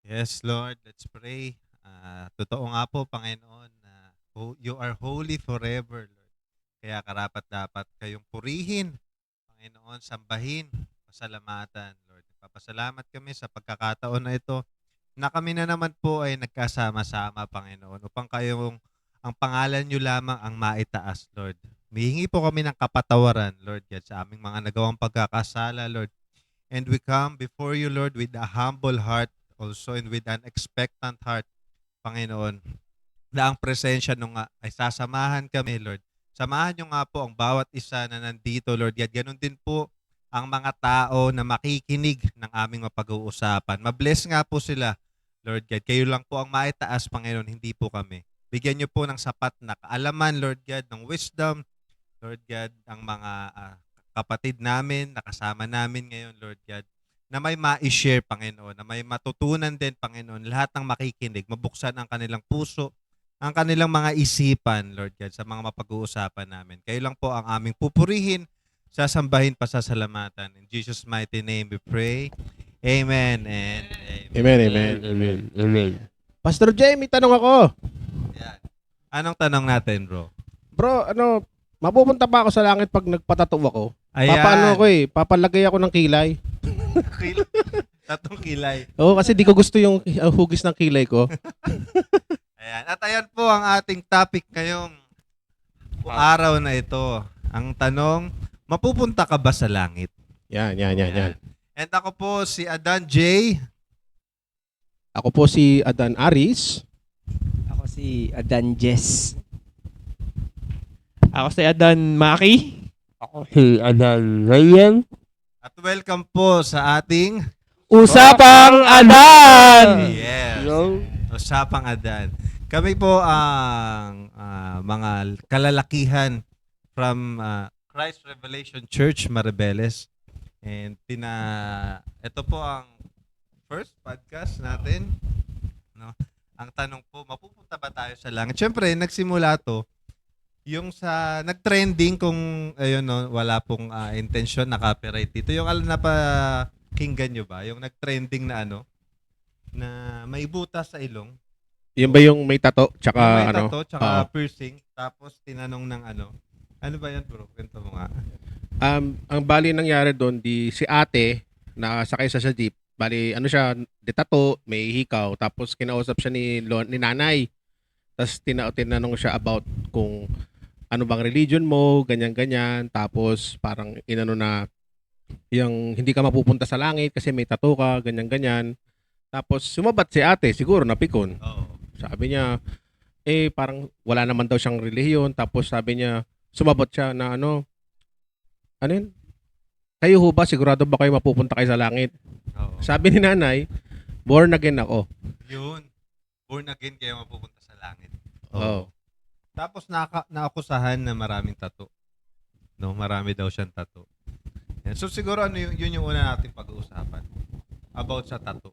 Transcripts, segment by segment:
Yes, Lord, let's pray. Totoo nga po, Panginoon, na you are holy forever, Lord. Kaya karapat-dapat kayong purihin, Panginoon, sambahin, pasalamatan, Lord. Papasalamat kami sa pagkakataon na ito na kami na naman po ay nagkasama-sama, Panginoon, upang ang pangalan nyo lamang ang maitaas, Lord. Mihingi po kami ng kapatawaran, Lord, God, sa aming mga nagawang pagkakasala, Lord. And we come before you, Lord, with a humble heart also and with an expectant heart, Panginoon, na ang presensya nung nga ay sasamahan kami, Lord. Samahan nyo nga po ang bawat isa na nandito, Lord. Yan, ganun din po ang mga tao na makikinig ng aming mapag-uusapan. Mabless nga po sila, Lord God. Kayo lang po ang maitaas, Panginoon, hindi po kami. Bigyan nyo po ng sapat na kaalaman, Lord God, ng wisdom, Lord God, ang mga kapatid namin, nakasama namin ngayon, Lord God, na may ma-share, Panginoon, na may matutunan din, Panginoon, lahat ng makikinig, mabuksan ang kanilang puso, ang kanilang mga isipan, Lord God, sa mga mapag-uusapan namin. Kayo lang po ang aming pupurihin, sasambahin, pasasalamatan. In Jesus' mighty name we pray. Amen and amen. Amen, amen. Amen. Amen. Pastor Jay, may tanong ako. Yan. Anong tanong natin, bro? Bro, mapupunta pa ako sa langit pag nagpatato ako? Ayan. Papaano ako papalagay ako ng kilay. Tatong kilay. Oo, kasi di ko gusto yung hugis ng kilay ko. Ayan. At ayan po ang ating topic ngayong araw na ito. Ang tanong, mapupunta ka ba sa langit? Yan. And ako po si Adan J. Ako po si Adan Aris. Ako si Adan Jess. Ako si Adan Maki. Ako si Adan Ryan. At welcome po sa ating Usapang Adan! Yes. Hello? Usapang Adan. Kami po ang mga kalalakihan from Christ Revelation Church Maribeles. And ito po ang first podcast natin. No? Ang tanong po, mapupunta ba tayo sa langit? Siyempre, nagsimula to yung sa nag-trending kung ayun no, wala pong intention na copyright dito. Yung na pa kinggan nyo ba? Yung nag-trending na na may butas sa ilong. Yan ba yung may tato? Tsaka Yung may ano? tattoo, tsaka Oo. piercing. Tapos tinanong ng ano ba yan bro? Kwento mo nga. Ang bali nangyari doon, si ate, nakasakay sa jeep. Bali, siya, tato, may hikaw. Tapos kinausap siya ni nanay. Tapos tinanong siya about kung ano bang religion mo, ganyan-ganyan. Tapos parang na yung hindi ka mapupunta sa langit kasi may tattoo ka, ganyan-ganyan. Tapos sumabat si ate, siguro napikon. Oo. Sabi niya, parang wala naman daw siyang relihiyon. Tapos sabi niya, sumabat siya na ano yun? Kayo ho ba, sigurado ba kayo mapupunta kayo sa langit? Oo. Sabi ni nanay, born again ako. Yun. Born again kaya mapupunta sa langit. Oo. Tapos naakusahan na maraming tattoo. No, marami daw siyang tattoo. Yan. So siguro yun yung una nating pag-uusapan about sa tattoo.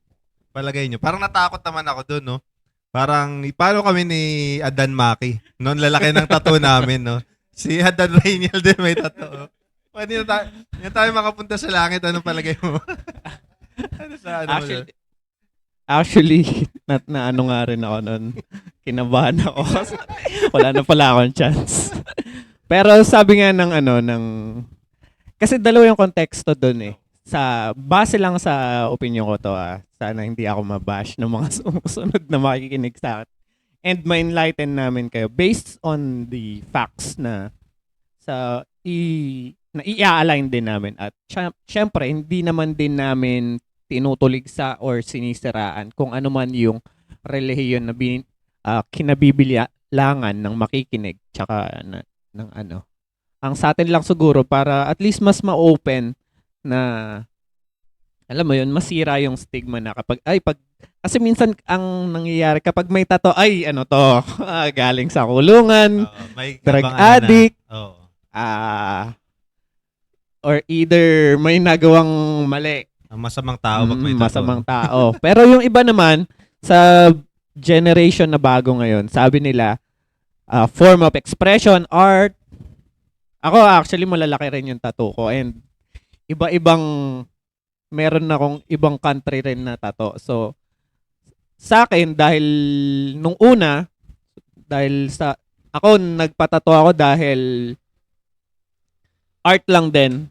Palagay nyo. Parang natakot naman ako doon, no? Parang, paano kami ni Adan Maki? Noon lalaki ng tattoo namin, no? Si Adan Rainiel din may tattoo. Pwede na tayo makapunta sa langit. Ano palagay mo? Ano sa ano mo doon? Actually, na ano nga rin ako nun. Kinabahan ako. Wala na pala akong chance. Pero sabi nga kasi dalawa yung konteksto doon eh. Base lang sa opinion ko to sana hindi ako mabash ng mga sumusunod na makikinig sa akin. And ma-enlighten namin kayo based on the facts na i-align din namin. At syempre, hindi naman din namin tinutuligsa or sinisiraan kung ano man yung relihiyon na kinabibilangan ng makikinig tsaka ng ano. Ang sa atin lang siguro para at least mas ma-open na alam mo yun, masira yung stigma na kasi minsan ang nangyayari kapag may tato, galing sa kulungan, May drug kabang ano na. addict, Oo. or either may nagawang mali. Ang masamang tao pag may tattoo. Masamang tao. Pero yung iba naman, sa generation na bago ngayon, sabi nila, form of expression, art. Ako actually malalaki rin yung tattoo ko and meron akong ibang country rin na tattoo. So, sa akin, dahil nung una, dahil sa, ako, nagpatato ako dahil art lang din.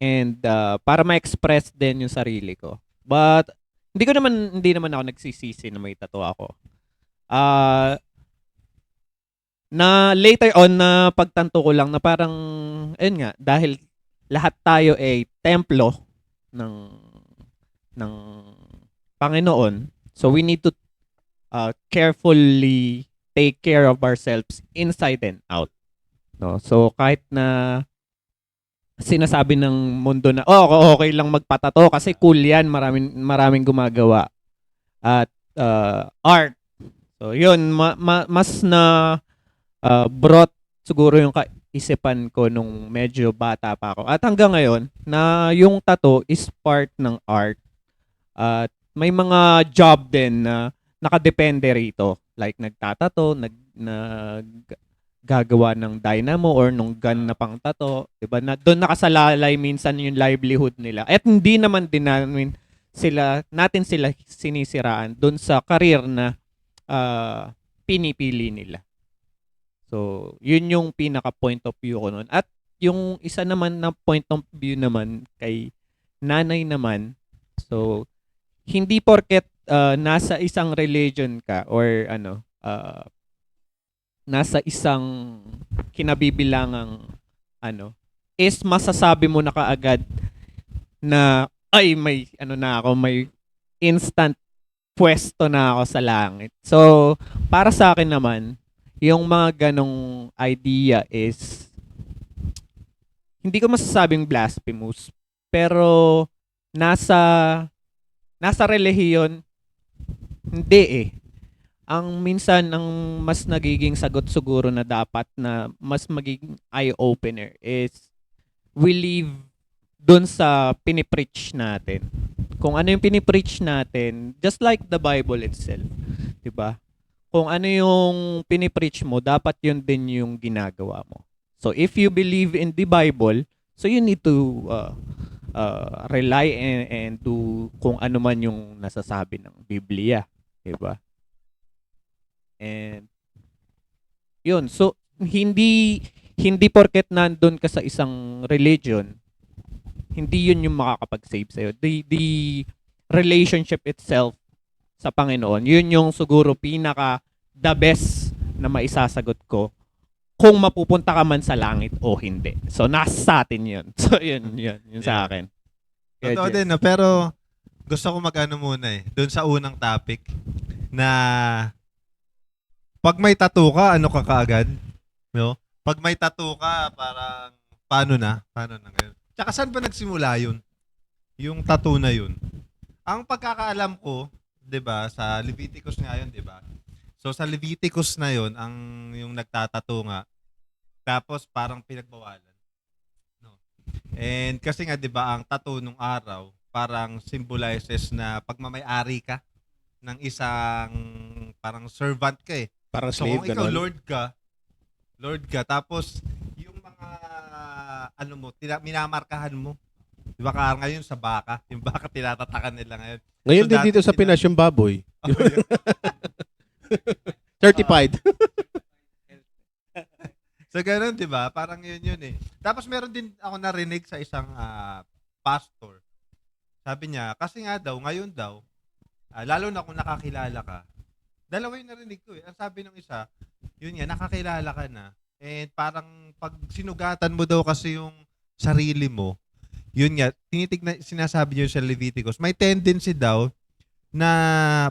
And para ma-express din yung sarili ko. But, hindi naman ako nagsisisi na may tattoo ako. Na later on na pagtanto ko lang na parang ayun nga, dahil lahat tayo ay templo ng ng Panginoon, so we need to carefully take care of ourselves inside and out, no? So kahit na sinasabi ng mundo na okay lang magpatato kasi cool yan, maraming gumagawa at art. So yun, mas na brought siguro yung kaisipan ko nung medyo bata pa ako. At hanggang ngayon, na yung tattoo is part ng art. At may mga job din na nakadepende rito. Like nagtatato, gagawa ng dynamo or nung gun na pang tattoo. Diba? Doon nakasalalay minsan yung livelihood nila. At hindi naman din natin sila sinisiraan doon sa career na pinipili nila. So, yun yung pinaka point of view ko nun. At yung isa naman na point of view naman kay nanay naman, so, hindi porket nasa isang religion ka or nasa isang kinabibilangang is masasabi mo na kaagad na ay may may instant pwesto na ako sa langit. So, para sa akin naman, yung mga ganong idea is hindi ko masasabing blasphemous, pero nasa relihiyon hindi eh. Ang minsan ang mas nagiging sagot siguro na dapat na mas magiging eye-opener is we live dun sa pinipreach natin. Kung ano yung pinipreach natin, just like the Bible itself, 'di ba? Kung ano yung pinipreach mo, dapat yun din yung ginagawa mo. So if you believe in the Bible, so you need to rely and do kung ano man yung nasasabi ng Biblia, 'di ba? And yun, so hindi porket nandun ka sa isang religion, hindi yun yung makakapag-save sa'yo. The relationship itself sa Panginoon, yun yung siguro pinaka the best na maisasagot ko kung mapupunta ka man sa langit o hindi. So nasa sa atin yun. So yun sa akin. Totoo din, no? Pero gusto ko mag-ano muna doon sa unang topic na pag may tattoo ka, ano ka kaagad? No? Pag may tattoo ka, parang paano na ngayon? Tsaka saan ba nagsimula yun? Yung tattoo na yun. Ang pagkakaalam ko, 'di ba, sa Leviticus nga yun, 'di ba? So sa Leviticus na yun, ang yung nagtatato nga, tapos parang pinagbawalan. No. And kasi nga 'di ba, ang tattoo nung araw parang symbolizes na pagmamay-ari ka ng isang parang servant ka eh. Parang So slave, kung ikaw ganun. Lord ka, tapos yung mga minamarkahan mo. Di ba ngayon sa baka? Yung baka tinatatakan nila ngayon. Ngayon So, din dati dito sa Pinas yung baboy. Certified. So ganoon, di ba? Parang yun eh. Tapos meron din ako narinig sa isang pastor. Sabi niya, kasi nga daw, ngayon daw, lalo na kung nakakilala ka, dalawa yung narinig ko eh. Ang sabi ng isa, yun nga, nakakilala ka na. And parang pag sinugatan mo daw kasi yung sarili mo, yun nga, sinasabi niyo sa Leviticus, may tendency daw na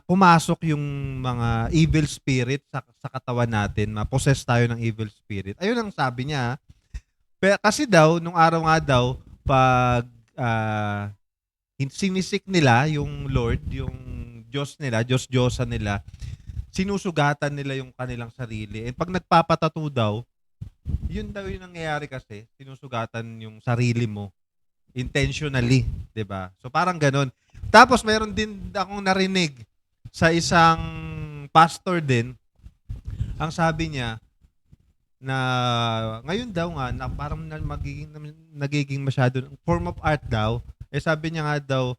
pumasok yung mga evil spirit sa katawan natin, ma-possess tayo ng evil spirit. Ayun ang sabi niya. Kasi daw, nung araw nga daw, pag sinisik nila yung Lord, yung Diyos nila, Diyos-Diyosa nila, sinusugatan nila yung kanilang sarili. And pag nagpapatato daw, yun daw yung nangyayari kasi, sinusugatan yung sarili mo intentionally, 'di ba? So parang ganoon. Tapos mayroon din akong narinig sa isang pastor din. Ang sabi niya na ngayon daw nga na parang nagiging masyado form of art daw. Sabi niya nga daw,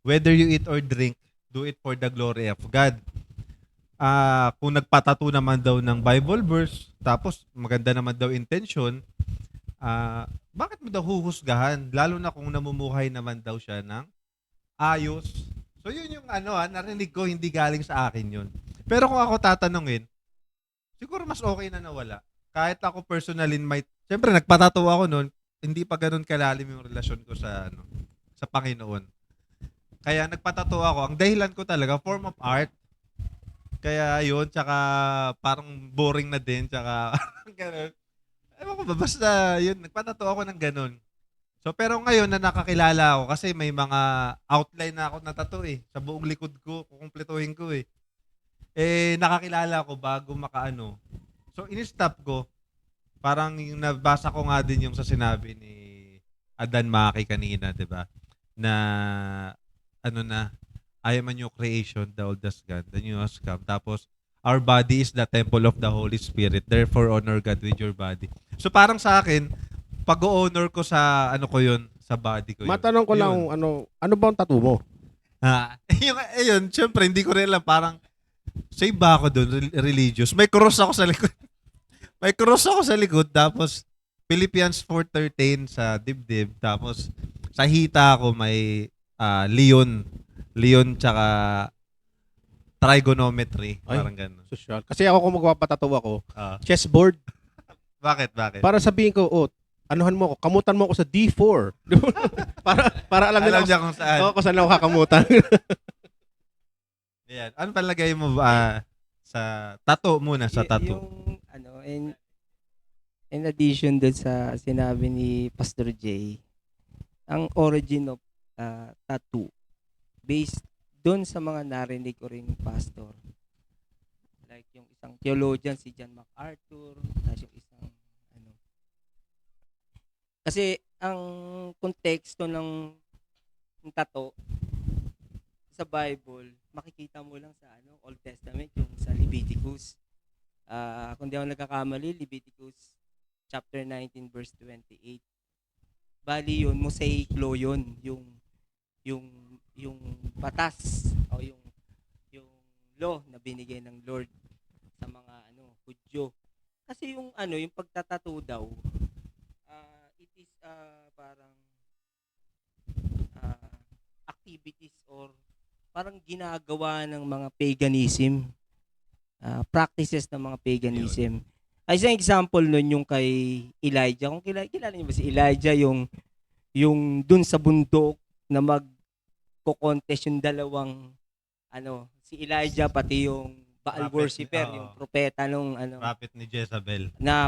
whether you eat or drink, do it for the glory of God. kung nagpatato naman daw ng Bible verse, tapos maganda naman daw intention, bakit mo daw huhusgahan? Lalo na kung namumuhay naman daw siya ng ayos. So yun yung narinig ko, hindi galing sa akin yun. Pero kung ako tatanungin, siguro mas okay na nawala. Kahit ako personally siyempre nagpatato ako noon, hindi pa ganun kalalim yung relasyon ko sa Panginoon. Kaya nagpatato ako. Ang dahilan ko talaga, form of art. Kaya yun, tsaka parang boring na din, tsaka ganun. Ewan ko ba, basta yun, nagpatato ako ng ganun. So, pero ngayon na nakakilala ako, kasi may mga outline na ako na tattoo sa buong likod ko, kukumpletuhin ko nakakilala ko bago makaano. So, in-stop ko, parang yung nabasa ko nga din yung sa sinabi ni Adan Maki kanina, di ba? Na, I am a new creation, the old has gone, the new has come. Tapos, our body is the temple of the Holy Spirit. Therefore, honor God with your body. So, parang sa akin, pag-honor ko sa, ko yun, sa body ko yun. Matanong ko lang, Yun. ano ba ang tattoo mo? Ayun, syempre, hindi ko rin alam. Parang, save ba ako doon, religious? May cross ako sa likod. May cross ako sa likod, tapos, Philippians 4:13 sa dibdib, tapos, sa hita ako may Leon tsaka trigonometry. Ay. Parang gano'n. Social. Kasi ako kung magpapatato ako, Ah, chessboard. bakit? Para sabihin ko, anuhan mo ako, kamutan mo ako sa D4. para alam nila Alam niya kung saan. kung saan ako kakamutan. Yan. Ano palagay mo ba sa tattoo muna, sa tattoo? Yung in addition dun sa sinabi ni Pastor J, ang origin of tattoo based doon sa mga narinig ko ring pastor. Like yung isang theologian si John MacArthur, tapos yung isang kasi ang konteksto ng tattoo sa Bible, makikita mo lang sa Old Testament, yung sa Leviticus. Kung di ako nagkakamali, Leviticus chapter 19 verse 28. Bali yun, mosaic law yun, yung batas o yung law na binigay ng Lord sa mga Hudyo. Kasi yung pagtatato daw, it is parang activities or parang ginagawa ng mga paganism, practices ng mga paganism. As an example nun yung kay Elijah. Kung kilala niyo ba si Elijah, yung dun sa bundok na magko-contest yung dalawang si Elijah pati yung Baal Prophet, worshiper, yung propeta nung Prophet ni Jezebel. na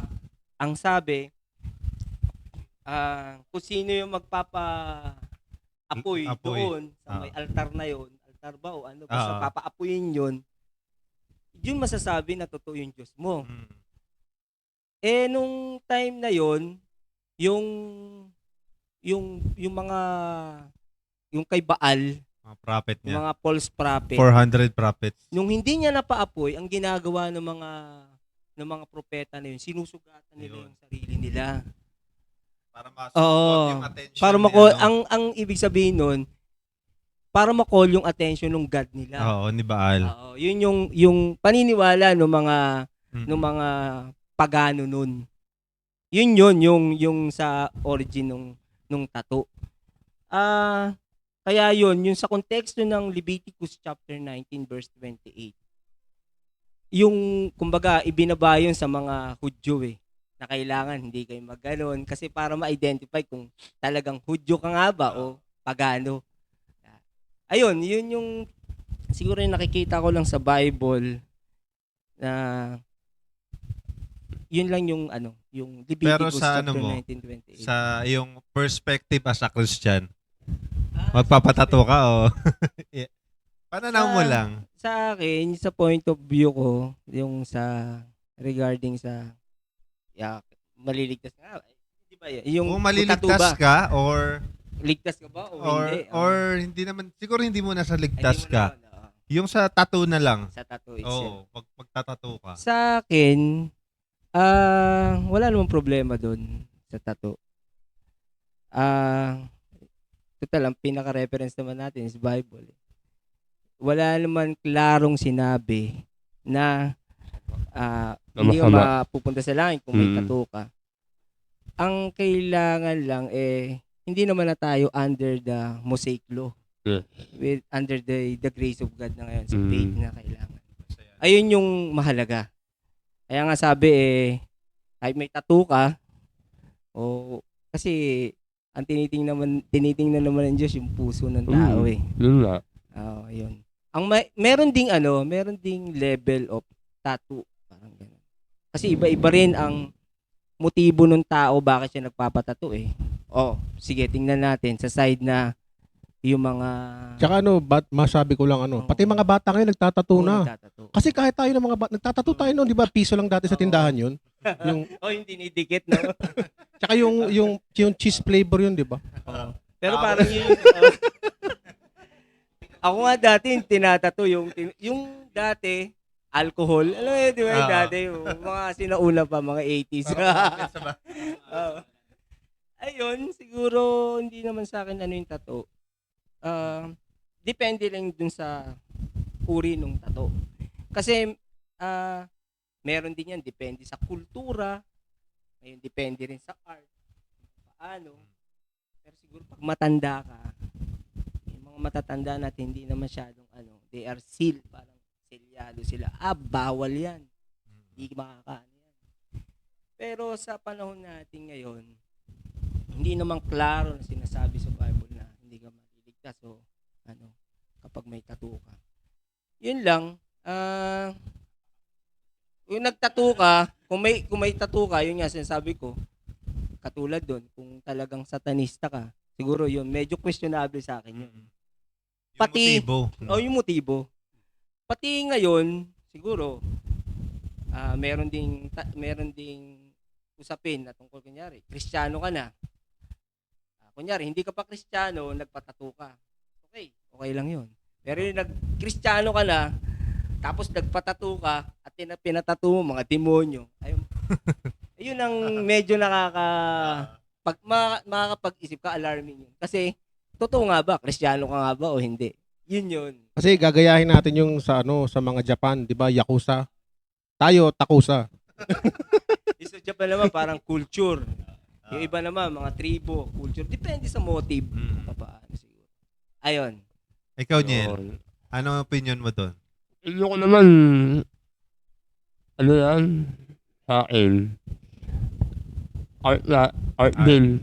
ang sabi kung sino yung magpapa-apoy Apoy. doon sa may altar na yon, altar ba o basta Oo. papa-apoyin yun masasabi na totoo yung Diyos mo. Nung time na yon, yung mga yung kay Baal, Mga prophet yung niya. mga false prophet, 400 prophets. nung hindi niya napaapoy, ang ginagawa ng mga propeta na yun, sinusugatan nila Yun. yung sarili nila. Para mas Oo. yung attention Para ni ma-call, ang ibig sabihin nun, para ma-call yung attention ng God nila. Oo, ni Baal. Oo, yun yung paniniwala ng Mm. mga pagano nun. Yun yung sa origin nung tattoo. Kaya yung sa konteksto ng Leviticus chapter 19 verse 28. Yung kumbaga ibinaba yun sa mga Hudyo na kailangan hindi kayo magganon kasi para ma-identify kung talagang Hudyo ka nga ba o pagano. Ayun, yun yung siguro yung nakikita ko lang sa Bible na yun lang yung yung Pero Leviticus sa chapter mo, 19:28. sa iyong perspective as a Christian, magpapatato ka o? Yeah. Pananaw mo lang. Sa akin, sa point of view ko, yung sa regarding sa maliligtas ka. Di ba yan? Yung Kung tattoo maliligtas ba? ka or Ligtas ka ba o hindi? hindi naman, siguro hindi mo nasa Ay, ligtas hindi mo ka. naman, Yung sa tattoo na lang. sa tattoo itself. Oo, pagtatato ka. Sa akin, wala namang problema doon sa tattoo. Total, ang pinaka-reference naman natin is Bible. Wala naman klarong sinabi na hindi ka masama. mapupunta sa langit kung may Mm. tattoo ka. Ang kailangan lang hindi naman na tayo under the Mosaic law. Yes. Under the grace of God na ngayon, sa Mm. faith na kailangan. Ayun yung mahalaga. Kaya nga sabi kahit may tattoo ka, kasi ang tinitingnan naman ng Diyos yung puso ng tao Yun nga. yun. Meron ding level of tattoo, parang ganun. Kasi iba-iba rin ang motibo ng tao bakit siya nagpapatato sige, tingnan natin sa side na yung mga Tsaka masabi ko lang pati mga bata ngayon nagtatato na. nagtatato. Kasi kahit tayo ng mga bata, nagtatato tayo noon, di ba? Piso lang dati sa tindahan yun. Yung, yung dinidikit, no? tsaka yung cheese flavor yun, di ba? Pero parang yun ako nga dati tinatato yung dati alcohol. Alam mo yun, di ba? Yung dati, yung mga sinauna pa, mga 80s. Oo. Ayun, siguro hindi naman sa akin yung tattoo. Depende lang dun sa uri ng tattoo. Kasi meron din yan, depende sa kultura, ayun, depende rin sa art. Paano? Pero siguro pag matanda ka, yung mga matatanda natin hindi na masyadong they are seal, parang selyado sila. Bawal yan. Hindi makakaano yan. Pero sa panahon natin ngayon, hindi naman klaro na sinasabi sa Bible na hindi ka maliligtas kapag may tattoo ka. Yun lang, yung nagtattoo ka, kung may tattoo ka, yun nga sinasabi ko, katulad doon, kung talagang satanista ka, siguro yun, medyo questionable sa akin yun. Pati, yung motibo. Pati ngayon, siguro, meron ding usapin na tungkol, kunyari, Kristiyano ka na. Kunyari, hindi ka pa Kristiyano, nagpatato ka. Okay lang yun. Pero yung Kristiyano ka na, tapos nagpatato ka, at pinatato mo mga demonyo. Ayun ang medyo makakapag-isip ka, alarming yun. Kasi, totoo nga ba? Kristiyano ka nga ba o hindi? Yun. Kasi gagayahin natin yung sa mga Japan, di ba? Yakuza. Tayo, takusa. Sa Japan naman, parang culture. Yung iba naman, mga tribo, culture. Depende sa motive. Paano siguro. Ayun. Ikaw, Niel, anong opinion mo doon? Yung ko naman, yan, sa akin, art din.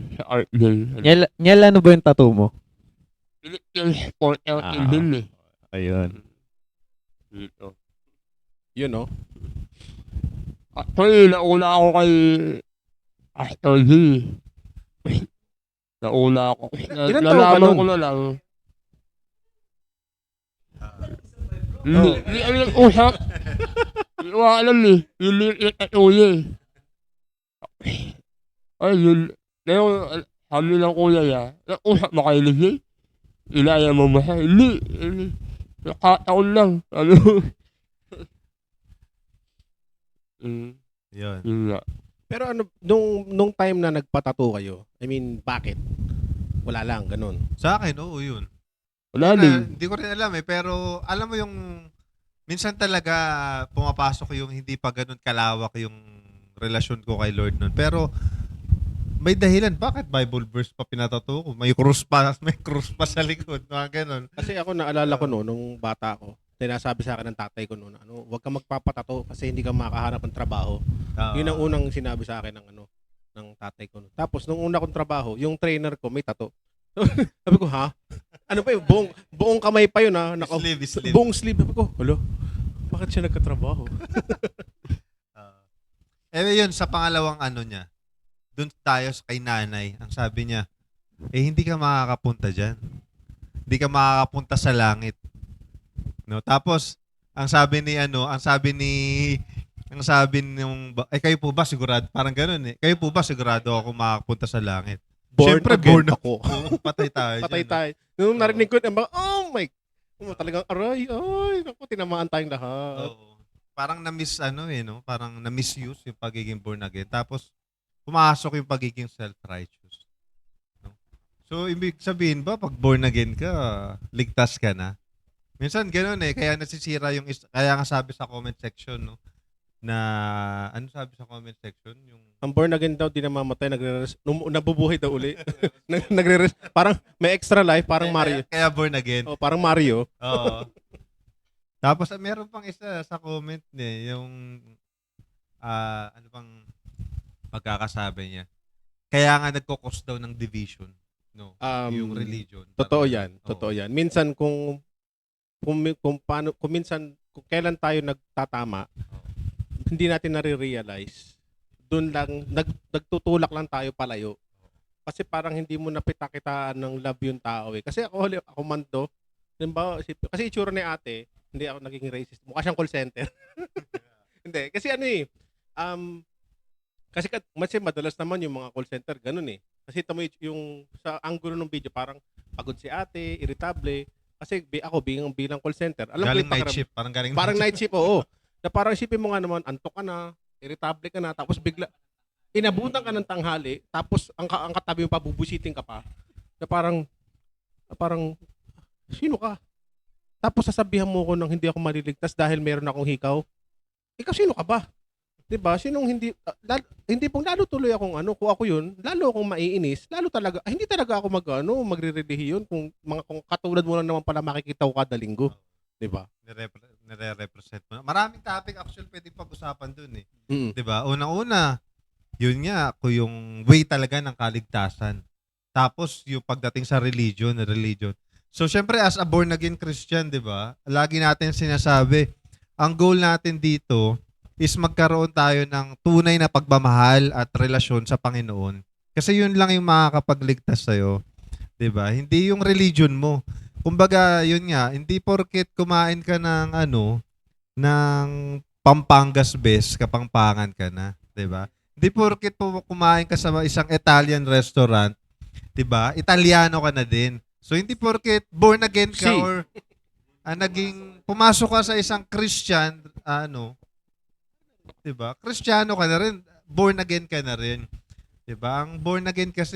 Nyel, ano ba yung tattoo mo? Yung sport din Ayun. Dito. Yun, no? Actually, nauna ako kay Astor G. Nauna ako. Ilan taon ka Nalaman nun? ko na lang. Hindi kami nag-usap. Hindi ko alam yung liit at uli. Ay, yun. Ngayon, sabi ng kuya niya, nag-usap ba kayo ni Ilaya mo ba siya? Hindi. Nakataon lang. Yun. Yun nga. Pero nung time na nagpatato kayo, I mean, bakit? Wala lang, ganun. Sa akin, oo, yun. Wala din. Hindi ko rin alam pero alam mo yung minsan talaga pumapasok yung hindi pa ganun kalawak yung relasyon ko kay Lord nun. Pero may dahilan bakit Bible verse pa pinatato ko. May cross pa sa likod, mga ganun. Kasi ako naalala ko nung bata ako, sinasabi sa akin ng tatay ko noon, huwag ka magpapatato kasi hindi ka makahanap ng trabaho. Yun ang unang sinabi sa akin ng tatay ko. Tapos nung una kong trabaho, yung trainer ko may tato. Sabi ko, ha? Ano pa yun? Buong kamay pa yun, ha? Sleeve. Buong sleeve. Sabi ko, hello? Bakit siya nagkatrabaho? Yun, sa pangalawang niya, doon tayo kay nanay. Ang sabi niya, hindi ka makakapunta dyan. Hindi ka makakapunta sa langit. No? Tapos, ang sabi nung, kayo po ba sigurado? Parang ganun Kayo po ba sigurado ako makakapunta sa langit? Siyempre, born ako. Patay tayo. Patay dyan, tayo. Nung narinig ko, oh my, talagang aray, naku, tinamaan tayong lahat. Oo. Parang na-miss no? Parang na-misuse yung pagiging born again. Tapos pumasok yung pagiging self-righteous. No? So ibig sabihin ba pag born again ka, ligtas ka na? Minsan gano'n eh, kaya nasisira yung kaya nga sabi sa comment section, no, na ano sabi sa comment section? Yung Ang born again daw, di namamatay, nabubuhay daw uli. Parang may extra life, parang Mario. Kaya born again. Oh, parang Mario. Oo. Tapos meron pang isa sa comment niya, yung ano bang pagkakasabi niya. Kaya nga nagko-cause daw ng division, no? Yung religion. Totoo Parang- yan. Oo. Totoo yan. Minsan kung kailan tayo nagtatama, hindi natin nare-realize. Doon lang nagtutulak lang tayo palayo. Kasi parang hindi mo napitakitaan ng love yung tao eh. Kasi ako man to, halimbawa, kasi itsura ni ate, hindi ako naging racist. Mukha siyang call center. Hindi, kasi ano eh, kasi madalas naman yung mga call center, ganun eh. Kasi tamo yung sa angulo ng video, parang pagod si ate, irritable. Kasi ako bilang call center, alam ko Galing yung night pakiram- shift. Parang galing Parang night shift, oo. Na parang isipin mo nga naman, antok ka na, irritable ka na, tapos bigla, inabutan ka ng tanghali, tapos ang katabi mo pa, bubusiting ka pa, na parang, sino ka? Tapos sasabihan mo ko nang hindi ako maliligtas dahil meron akong hikaw. Ikaw sino ka ba? 'Di ba? Sinong hindi pong lalo tuloy akong kung ako 'yun, lalo akong maiinis, lalo talaga hindi talaga ako magre-relihiyon kung katulad mo lang naman pala makikita ko kada linggo, 'di ba? nire-represent mo. Maraming topic actually pwedeng pag-usapan dun eh. Mm. 'Di ba? Unang-una, yun nga, kung yung way talaga ng kaligtasan. Tapos yung pagdating sa religion. So syempre as a born again Christian, 'di ba? Lagi natin sinasabi, ang goal natin dito is magkaroon tayo ng tunay na pagmamahal at relasyon sa Panginoon. Kasi yun lang yung makakapagligtas sa'yo. 'Di ba? Hindi yung religion mo. Kumbaga, yun nga, hindi porket kumain ka ng ng Pampangas best, kapangpangan ka na, 'di ba? Hindi porket kumain ka sa isang Italian restaurant, 'di ba? Italiano ka na din. So hindi porket born again ka Si. or naging pumasok ka sa isang Christian, 'di ba? Kristiyano ka na rin, born again ka na rin. 'Di ba? Ang born again kasi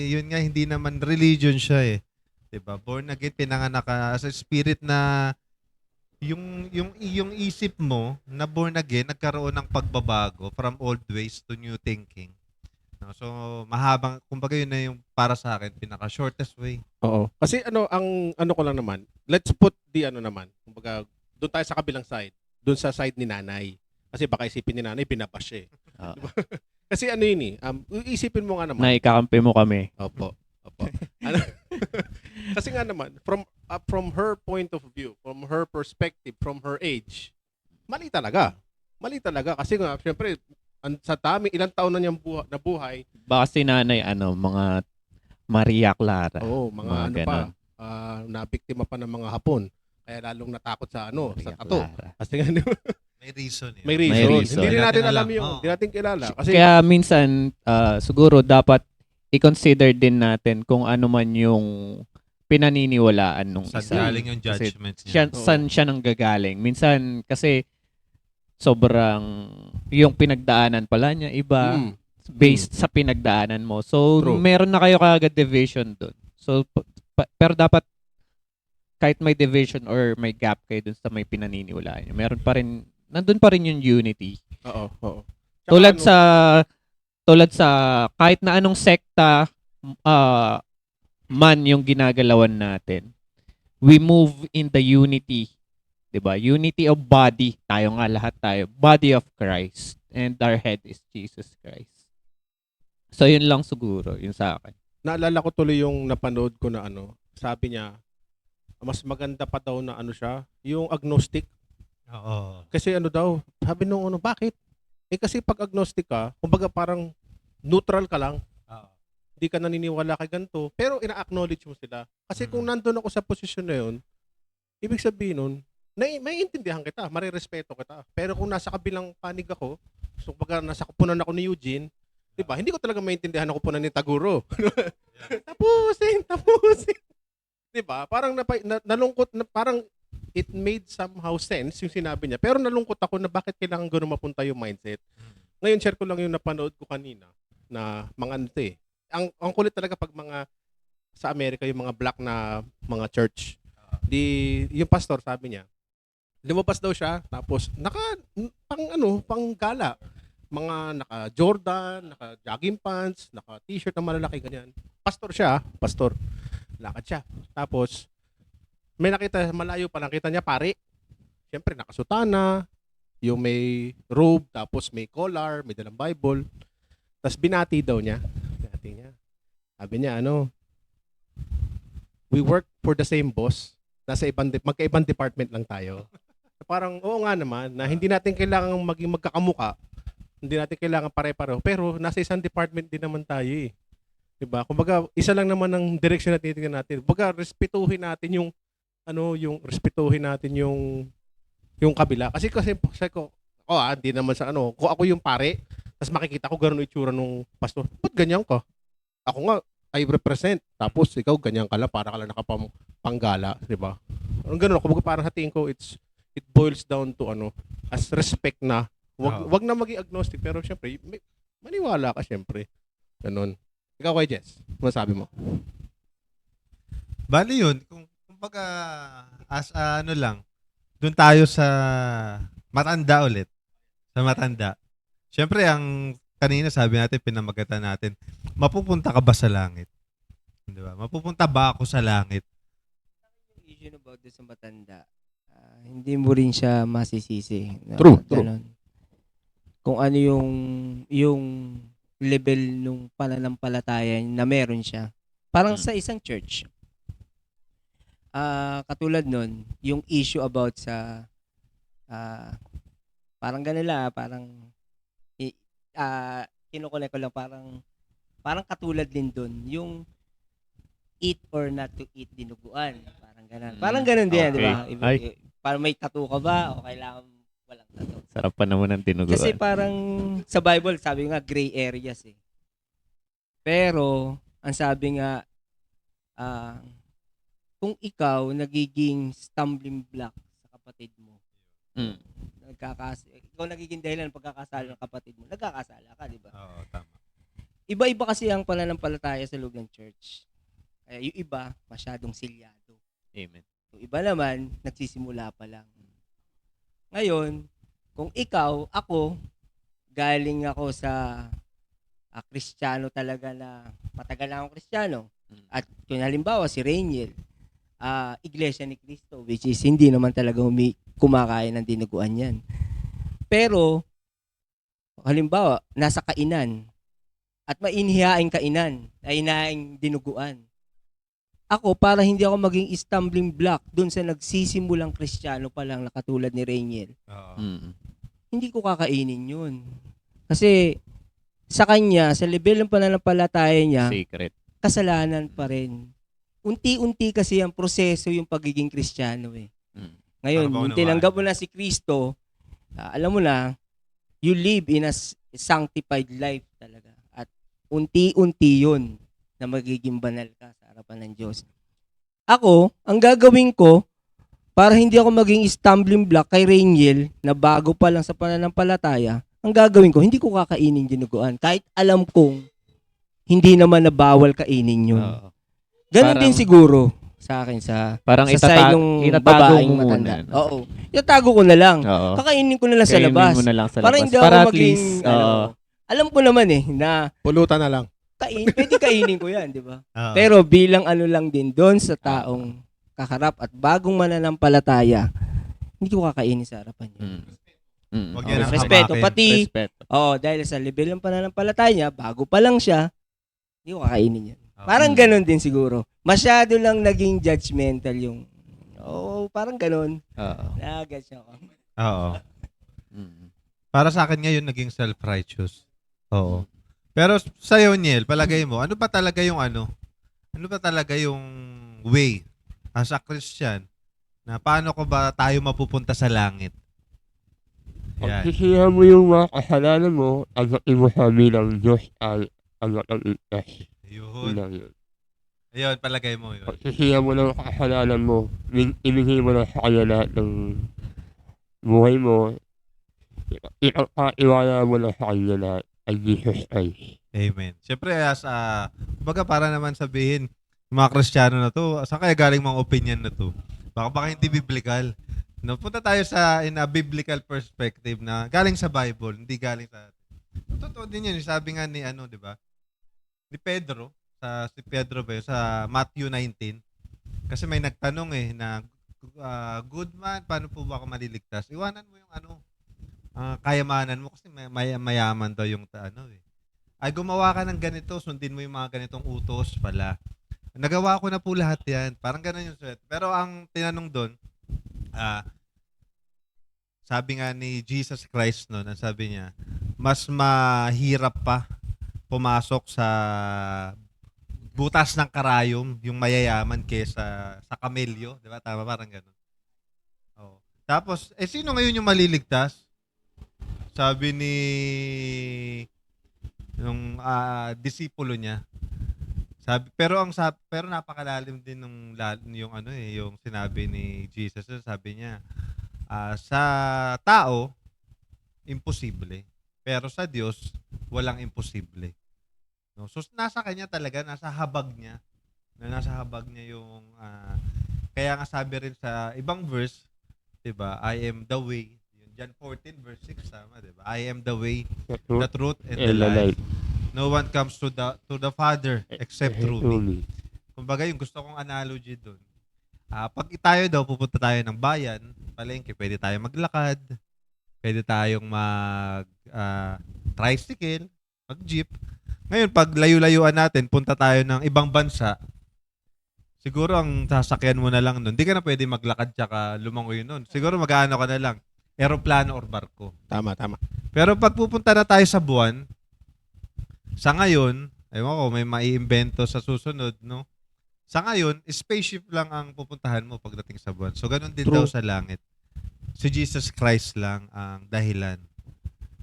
yun nga hindi naman religion siya eh. 'Di ba? Born again pinanganak ka sa spirit na yung isip mo na born again nagkaroon ng pagbabago from old ways to new thinking. No? So mahabang kumbaga yun na yung para sa akin pinaka shortest way. Oo. Kasi ang ko lang naman, let's put the naman, kumbaga doon tayo sa kabilang side, doon sa side ni nanay. Kasi baka isipin ni nanay binabash siya eh. Oo. Kasi yun isipin mo nga naman. Naikampi mo kami. Opo. Kasi nga naman, from her point of view, from her perspective, from her age, mali talaga. Mali talaga. Kasi nga, syempre, sa dami, ilang taon na niyang nabuhay, Baka si nanay, mga Maria Clara. mga ganon. nabiktima pa ng mga Hapon. Kaya lalong natakot sa Maria sa tato. Clara. Kasi nga, May reason eh. may reason. May reason. Hindi rin natin Natin alam alam. yung, Oo. hindi natin kilala. Kasi, Kaya minsan, siguro dapat i-consider din natin kung ano man yung pinaniniwalaan nung Saan isa. galing yung Kasi judgment niya? Oo. saan siya nang gagaling. Minsan kasi sobrang yung pinagdaanan pala niya iba based sa pinagdaanan mo. So True. meron na kayo kaagad division doon. So pero dapat kahit may division or may gap kayo dun sa may pinaniniwalaan niyo, nandun pa rin yung unity. oo. Tulad sa kahit na anong sekta man yung ginagalawan natin, we move in the unity, 'di ba? Unity of body. Tayo nga lahat tayo, body of Christ, and our head is Jesus Christ. So yun lang siguro yung sa akin. Naalala ko tuloy yung napanood ko na sabi niya, mas maganda pa daw na siya, yung agnostic. Oo. Kasi daw, sabi nung bakit? Kasi pag agnostic ka, kumbaga parang neutral ka lang, Oo. hindi ka naniniwala kay ganito, pero ina-acknowledge mo sila. Kasi kung nandun ako sa posisyon na yun, ibig sabihin nun, maiintindihan kita, marirespeto kita. Pero kung nasa kabilang panig ako, so pag nasa kupunan ako ni Eugene, di ba, hindi ko talaga maintindihan ako kupunan ni Taguro. tapusin. Di ba? Parang nalungkot, parang it made somehow sense yung sinabi niya. Pero nalungkot ako na bakit kailangan gano'n mapunta yung mindset. Ngayon, share ko lang yung napanood ko kanina na mga Ang kulit talaga pag sa Amerika, yung mga black na mga church. yung pastor sabi niya, lumabas daw siya, tapos pang gala. Mga naka Jordan, naka jogging pants, naka t-shirt na malalaki ganyan. Pastor siya, pastor. Lakad siya. Tapos may nakita malayo pa, nakita niya pare. Siyempre nakasutana, yung may robe, tapos may collar, may dalang Bible. Tapos binati daw niya. Sabi niya, we work for the same boss. Magkaibang department lang tayo. Parang, oo nga naman, na hindi natin kailangan maging magkakamuka. Hindi natin kailangan pare-pareho. Pero nasa isang department din naman tayo eh. Diba? Kumbaga, isa lang naman ang direction na tinitingnan natin. Kumbaga, respetuhin natin yung kabila. Kasi ko, hindi naman sa kung ako yung pare, tapos makikita ko gano'n itsura nung pastor, ba't ganyan ka? Ako nga, I represent. Tapos ikaw ganyan ka lang, para ka lang nakapanggala, di ba? Ang gano'n, kumbaga parang sa tingin ko, it boils down to as respect na. Wag na maging agnostic, pero syempre, maniwala ka syempre. Ganun. Ikaw kay Jess, masabi mo? Bali yun, kumbaga, doon tayo sa matanda ulit. Sa matanda. Siyempre, ang kanina sabi natin, pinamagatan natin, mapupunta ka ba sa langit? Di ba? Mapupunta ba ako sa langit? Yung issue about this sa matanda, hindi mo rin siya masisisi. True. Kung ano yung level nung pananampalataya na meron siya. Parang sa isang church. Katulad nun, yung issue about sa parang ganila, parang kinukulik ko lang, parang katulad din dun, yung eat or not to eat dinuguan. Parang ganun. Parang ganun din, di ba? Parang may tattoo ka ba o kailangan walang tattoo? Sarap pa naman ang tinuguan. Kasi parang sa Bible, sabi nga, gray areas eh. Pero, ang sabi nga, kung ikaw nagiging stumbling block sa kapatid mo, ikaw nagiging dahilan ng pagkakasala ng kapatid mo, nagkakasala ka, di ba? Oo, tama. Iba-iba kasi ang pananampalataya sa loob ng church. Yung iba, masyadong silyado. Amen. Yung iba naman, nagsisimula pa lang. Ngayon, kung ako, galing ako sa Kristiyano talaga na matagal na akong Kristiyano. At kung halimbawa si Rainiel, Iglesia ni Cristo, which is hindi naman talaga kumakain ng dinuguan yan. Pero, halimbawa, nasa kainan at mainhihaing kainan, inaing dinuguan. Ako, para hindi ako maging stumbling block dun sa nagsisimulang Kristiyano pa lang na katulad ni Rainiel, hindi ko kakainin yun. Kasi, sa kanya, sa level ng pananampalataya niya, secret. Kasalanan pa rin. Unti-unti kasi ang proseso yung pagiging Kristiyano eh. Ngayon, nung tinanggap mo na si Kristo, alam mo na, you live in a sanctified life talaga. At unti-unti yun na magiging banal ka sa harapan ng Diyos. Ako, ang gagawin ko, para hindi ako maging stumbling block kay Rainiel, na bago pa lang sa pananampalataya, ang gagawin ko, hindi ko kakainin dinuguan. Kahit alam kong hindi naman na bawal kainin yun. Ganon din siguro sa akin parang side ng babaeng matanda. Oo. Itatago ko na lang. Kakainin ko na lang sa labas. Para hindi ako maging, alam ko naman na pulutan na lang. Pwede kainin ko yan, di ba? Pero bilang lang din doon sa taong kaharap at bagong mananampalataya, hindi ko kakainin sa harapan niya. Wag yan ang Respeto. hamakin. Pati, dahil sa level ng pananampalataya niya, bago pa lang siya, hindi ko kakainin yan. Parang ganon din siguro. Masyado lang naging judgmental yung, parang ganon. Nag-gets ako. Oo. Para sa akin ngayon, naging self-righteous. Oo. Pero sa'yo, Niel, palagay mo, ano ba talaga yung way as a Christian na paano ko ba tayo mapupunta sa langit? Pag sisihan mo yung mga kasalanan mo, agatin mo sa bilang Diyos ay agatin. Yun. Yun. Ayun, palagay mo yun. Pag sisihan mo ng kasalanan mo, ibigay mo na sa kanya lahat ng buhay mo, iwala mo na sa kanya lahat. Ay Jesus ay. Amen. Siyempre, kumbaga para naman sabihin, mga Kristiyano na to, saan kaya galing mga opinion na to? Baka hindi biblical. No, punta tayo sa in a biblical perspective na galing sa Bible, hindi galing sa totoo din yun. Sabi nga ni ano, 'di ba? Ni Pedro, si Pedro ba yun, sa Matthew 19. Kasi may nagtanong na good man, paano po ba ako maliligtas? Iwanan mo yung kayamanan mo kasi mayaman daw yung Ay gumawa ka ng ganito, sundin mo yung mga ganitong utos pala. Nagawa ko na po lahat yan. Parang ganun yung sweat. Pero ang tinanong doon, sabi nga ni Jesus Christ noon, ang sabi niya, mas mahirap pa pumasok sa butas ng karayom yung mayayaman kesa sa kamelyo, 'di ba? Tama, parang ganun. Oh. Tapos sino ngayon yung maliligtas? Sabi ni yung disipulo niya. Pero napakalalim din yung sinabi ni Jesus. Sabi niya, sa tao imposible, pero sa Diyos walang imposible. No? So nasa kanya talaga, nasa habag niya yung kaya nga sabi rin sa ibang verse, 'di ba? I am the way. Yun John 14 verse 6 tama, 'di ba? I am the way, the truth and the life. No one comes to the Father except through me. Kumbaga yung gusto kong analogy doon. Pag tayo daw pupunta tayo ng bayan, palengke, pwede tayo maglakad, pwede tayong tricycle, mag-jeep. Ngayon, pag layo-layuan natin, punta tayo ng ibang bansa, siguro ang sasakyan mo na lang nun, hindi ka na pwede maglakad tsaka lumangoy nun. Siguro mag-aano ka na lang, eroplano or barko. Tama. Pero pag pupunta na tayo sa buwan, sa ngayon, ewan ko, may maiimbento sa susunod, no? Sa ngayon, spaceship lang ang pupuntahan mo pagdating sa buwan. So, ganun din daw sa langit. Si Jesus Christ lang ang dahilan.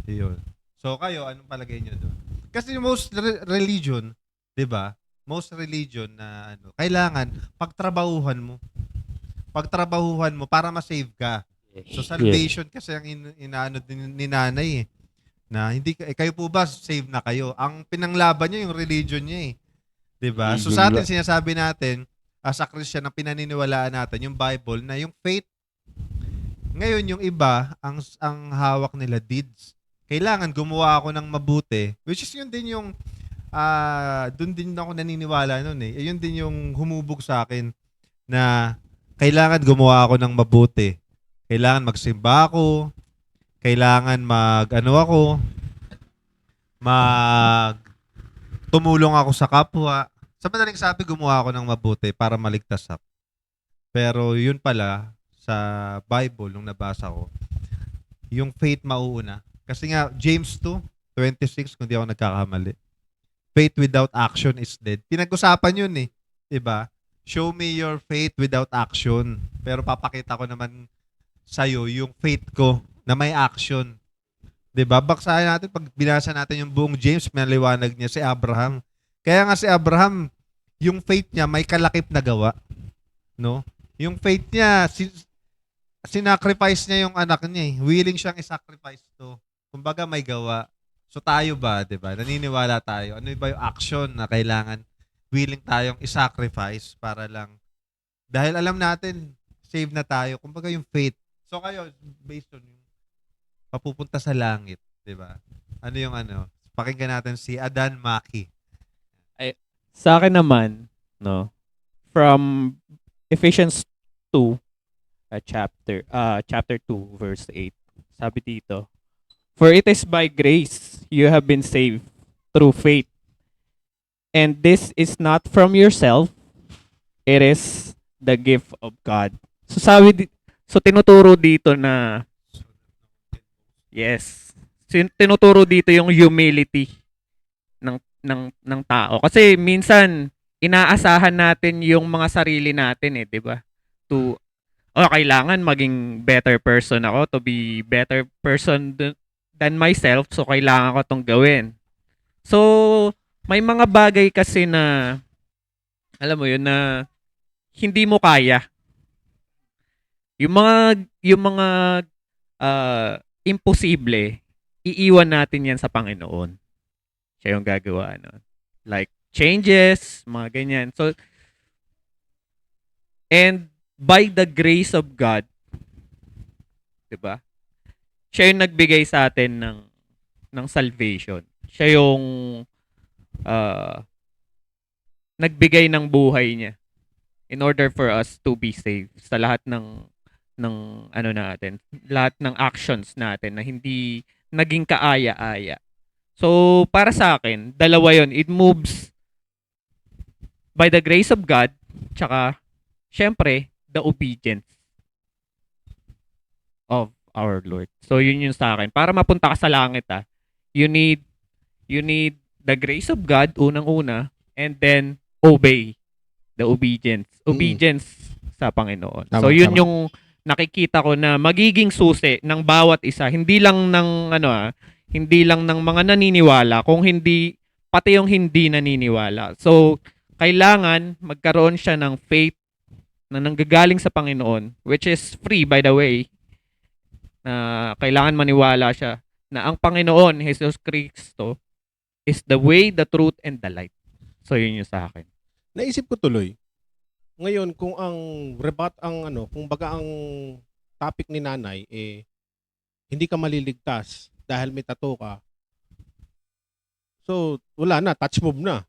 Yun. So, kayo, anong palagay nyo doon? Kasi most religion, 'di ba? Most religion na kailangan pagtrabahuhan mo para ma-save ka. So salvation kasi ang inaano din ni nanay na hindi kayo po ba save na kayo? Ang pinanglaban niya yung religion niya 'di ba? So sa atin sinasabi natin as a Christian ang pinaniniwalaan natin yung Bible na yung faith. Ngayon yung iba ang hawak nila deeds. Kailangan gumawa ako ng mabuti, which is yun din yung doon din ako naniniwala noon Yun din yung humubog sa akin na kailangan gumawa ako ng mabuti. Kailangan magsimba ako, kailangan tumulong ako sa kapwa. Sa madaling sabi, gumawa ako ng mabuti para maligtas ako. Pero yun pala sa Bible nung nabasa ko, yung faith mauuna. Kasi nga, James 2:26, kung di ako nagkakamali. Faith without action is dead. Pinag-usapan yun Diba? Show me your faith without action. Pero papakita ko naman sa'yo yung faith ko na may action. Diba? Baksahin natin, pag binasa natin yung buong James, pinaliwanag niya si Abraham. Kaya nga si Abraham, yung faith niya may kalakip na gawa. No? Yung faith niya, sinacrifice niya yung anak niya Willing siyang isacrifice to. Kumbaga may gawa. So tayo ba, 'di ba? Naniniwala tayo. Ano ba yung action na kailangan willing tayong i-sacrifice para lang dahil alam natin save na tayo. Kumbaga yung faith. So kayo based on yung papupunta sa langit, 'di ba? Ano yung Pakinggan natin si Adan Maki. Sa akin naman, no, from Ephesians 2, chapter 2, verse 8, sabi dito, for it is by grace you have been saved through faith. And this is not from yourself, it is the gift of God. So tinuturo dito na tinuturo dito yung humility ng tao. Kasi minsan inaasahan natin yung mga sarili natin 'di ba? Kailangan maging better person ako to be better person than myself, so kailangan ko tong gawin. So, may mga bagay kasi na, alam mo yun, na hindi mo kaya. Yung mga imposible, iiwan natin yan sa Panginoon. Siya yung gagawa, Like, changes, mga ganyan. So, and by the grace of God, 'di ba? Siya yung nagbigay sa atin ng salvation. Siya yung ah, nagbigay ng buhay niya in order for us to be saved sa lahat ng ano natin, lahat ng actions natin na hindi naging kaaya-aya. So, para sa akin, dalawa 'yon. It moves by the grace of God, tsaka syempre, the obedience of our Lord. So, yun yung sa akin. Para mapunta ka sa langit, you need the grace of God, unang-una, and then obey the obedience. Obedience sa Panginoon. Tama, So, yun tama. yung nakikita ko na magiging susi ng bawat isa. Hindi lang ng hindi lang ng mga naniniwala, kung hindi pati yung hindi naniniwala. So, kailangan magkaroon siya ng faith na nanggagaling sa Panginoon, which is free by the way, na kailangan maniwala siya na ang Panginoon, Jesus Cristo, is the way, the truth, and the light. So, yun yung sa akin. Naisip ko tuloy, ngayon kung kung baga ang topic ni nanay, hindi ka maliligtas dahil may tattoo ka. So, wala na, touch move na.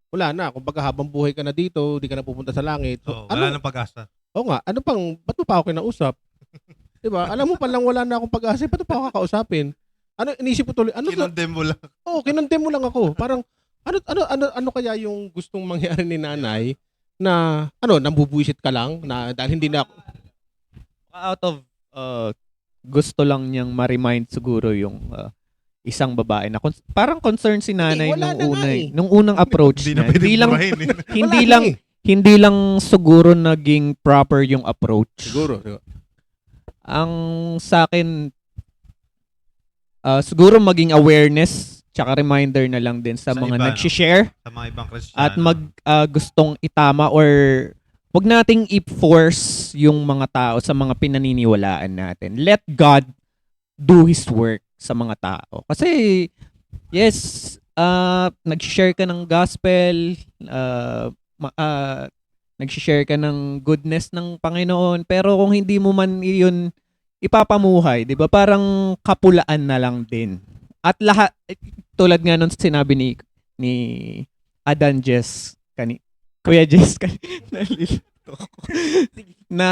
Wala na, kung baga habang buhay ka na dito, di ka na pupunta sa langit. So, Wala nang pag-asa. Oo nga, ba't mo pa ako kinausap? Diba? Alam mo palang wala na akong pag-asa, ba't mo pa ako kakausapin? Inisip ko tuloy, Kinondem mo lang. kinondem mo lang ako. Parang, ano kaya yung gustong mangyari ni nanay na, nambubuisit ka lang, na dahil hindi na ako, Out of gusto lang niyang ma-remind siguro yung isang babae na parang concern si nanay wala na nga eh. nung unang approach Hindi na niya. pwede Hindi lang burahin. hindi Wala lang na eh. hindi lang siguro naging proper yung approach. Siguro. Ang sa akin siguro maging awareness tsaka reminder na lang din sa Sa mga iba, no? nagshi-share Sa mga ibang Kristiyano. at gustong itama or wag nating i-force yung mga tao sa mga pinaniniwalaan natin. Let God do His work sa mga tao. Kasi, yes, nag-share ka ng gospel, nag-share ka ng goodness ng Panginoon, pero kung hindi mo man yun ipapamuhay, di ba? Parang kapulaan na lang din. At lahat, tulad nga nung sinabi ni Adan Jess, Kuya Jess, na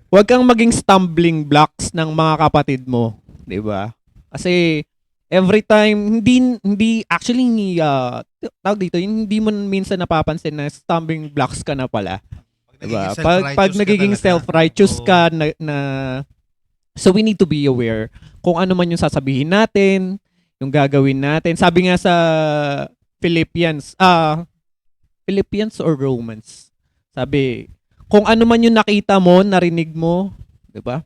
huwag kang maging stumbling blocks ng mga kapatid mo, 'di ba? Kasi every time hindi actually tawag dito, hindi mo minsan napapansin na stumbling blocks ka na pala. 'Di ba? Pag nagiging self-righteous ka na so we need to be aware kung ano man yung sasabihin natin, yung gagawin natin. Sabi nga sa Philippians or Romans. Sabi, kung ano man yung nakita mo, narinig mo, 'di ba?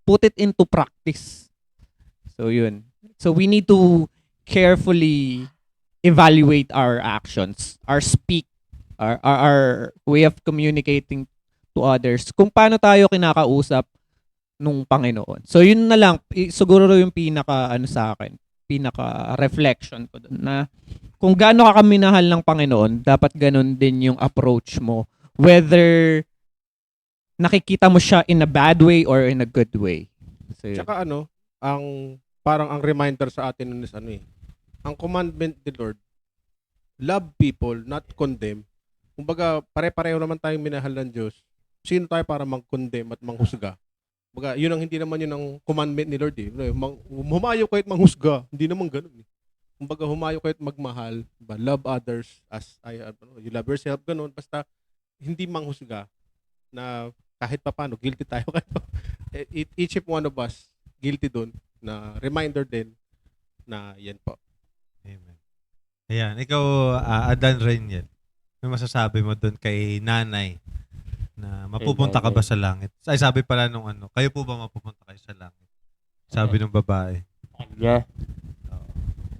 Put it into practice. So yun. So we need to carefully evaluate our actions, our speak, our way of communicating to others. Kung paano tayo kinakausap nung Panginoon. So yun na lang, siguro yung pinaka sa akin, pinaka reflection ko doon na kung gaano ka kaminahal ng Panginoon, dapat ganun din yung approach mo. Whether nakikita mo siya in a bad way or in a good way. So, yun. Tsaka parang ang reminder sa atin nun is ang commandment ni Lord, love people, not condemn. Kumbaga, pare-pareho naman tayong minahal ng Diyos. Sino tayo para mag-condemn at manghusga? Kumbaga, yun ang hindi naman yun ang commandment ni Lord eh. Humayo kahit manghusga. Hindi naman ganun eh. Kumbaga, humayo kahit magmahal. Diba? Love others as you love yourself. Ganun. Basta, hindi manghusga na kahit pa paano, guilty tayo. Each one of us, guilty dun. Na reminder din na yan po. Amen. Ayan, ikaw, Adan Reniel, may masasabi mo doon kay nanay na mapupunta ka ba sa langit? Ay, sabi pala nung kayo po ba mapupunta kayo sa langit? Sabi nung babae. Yeah.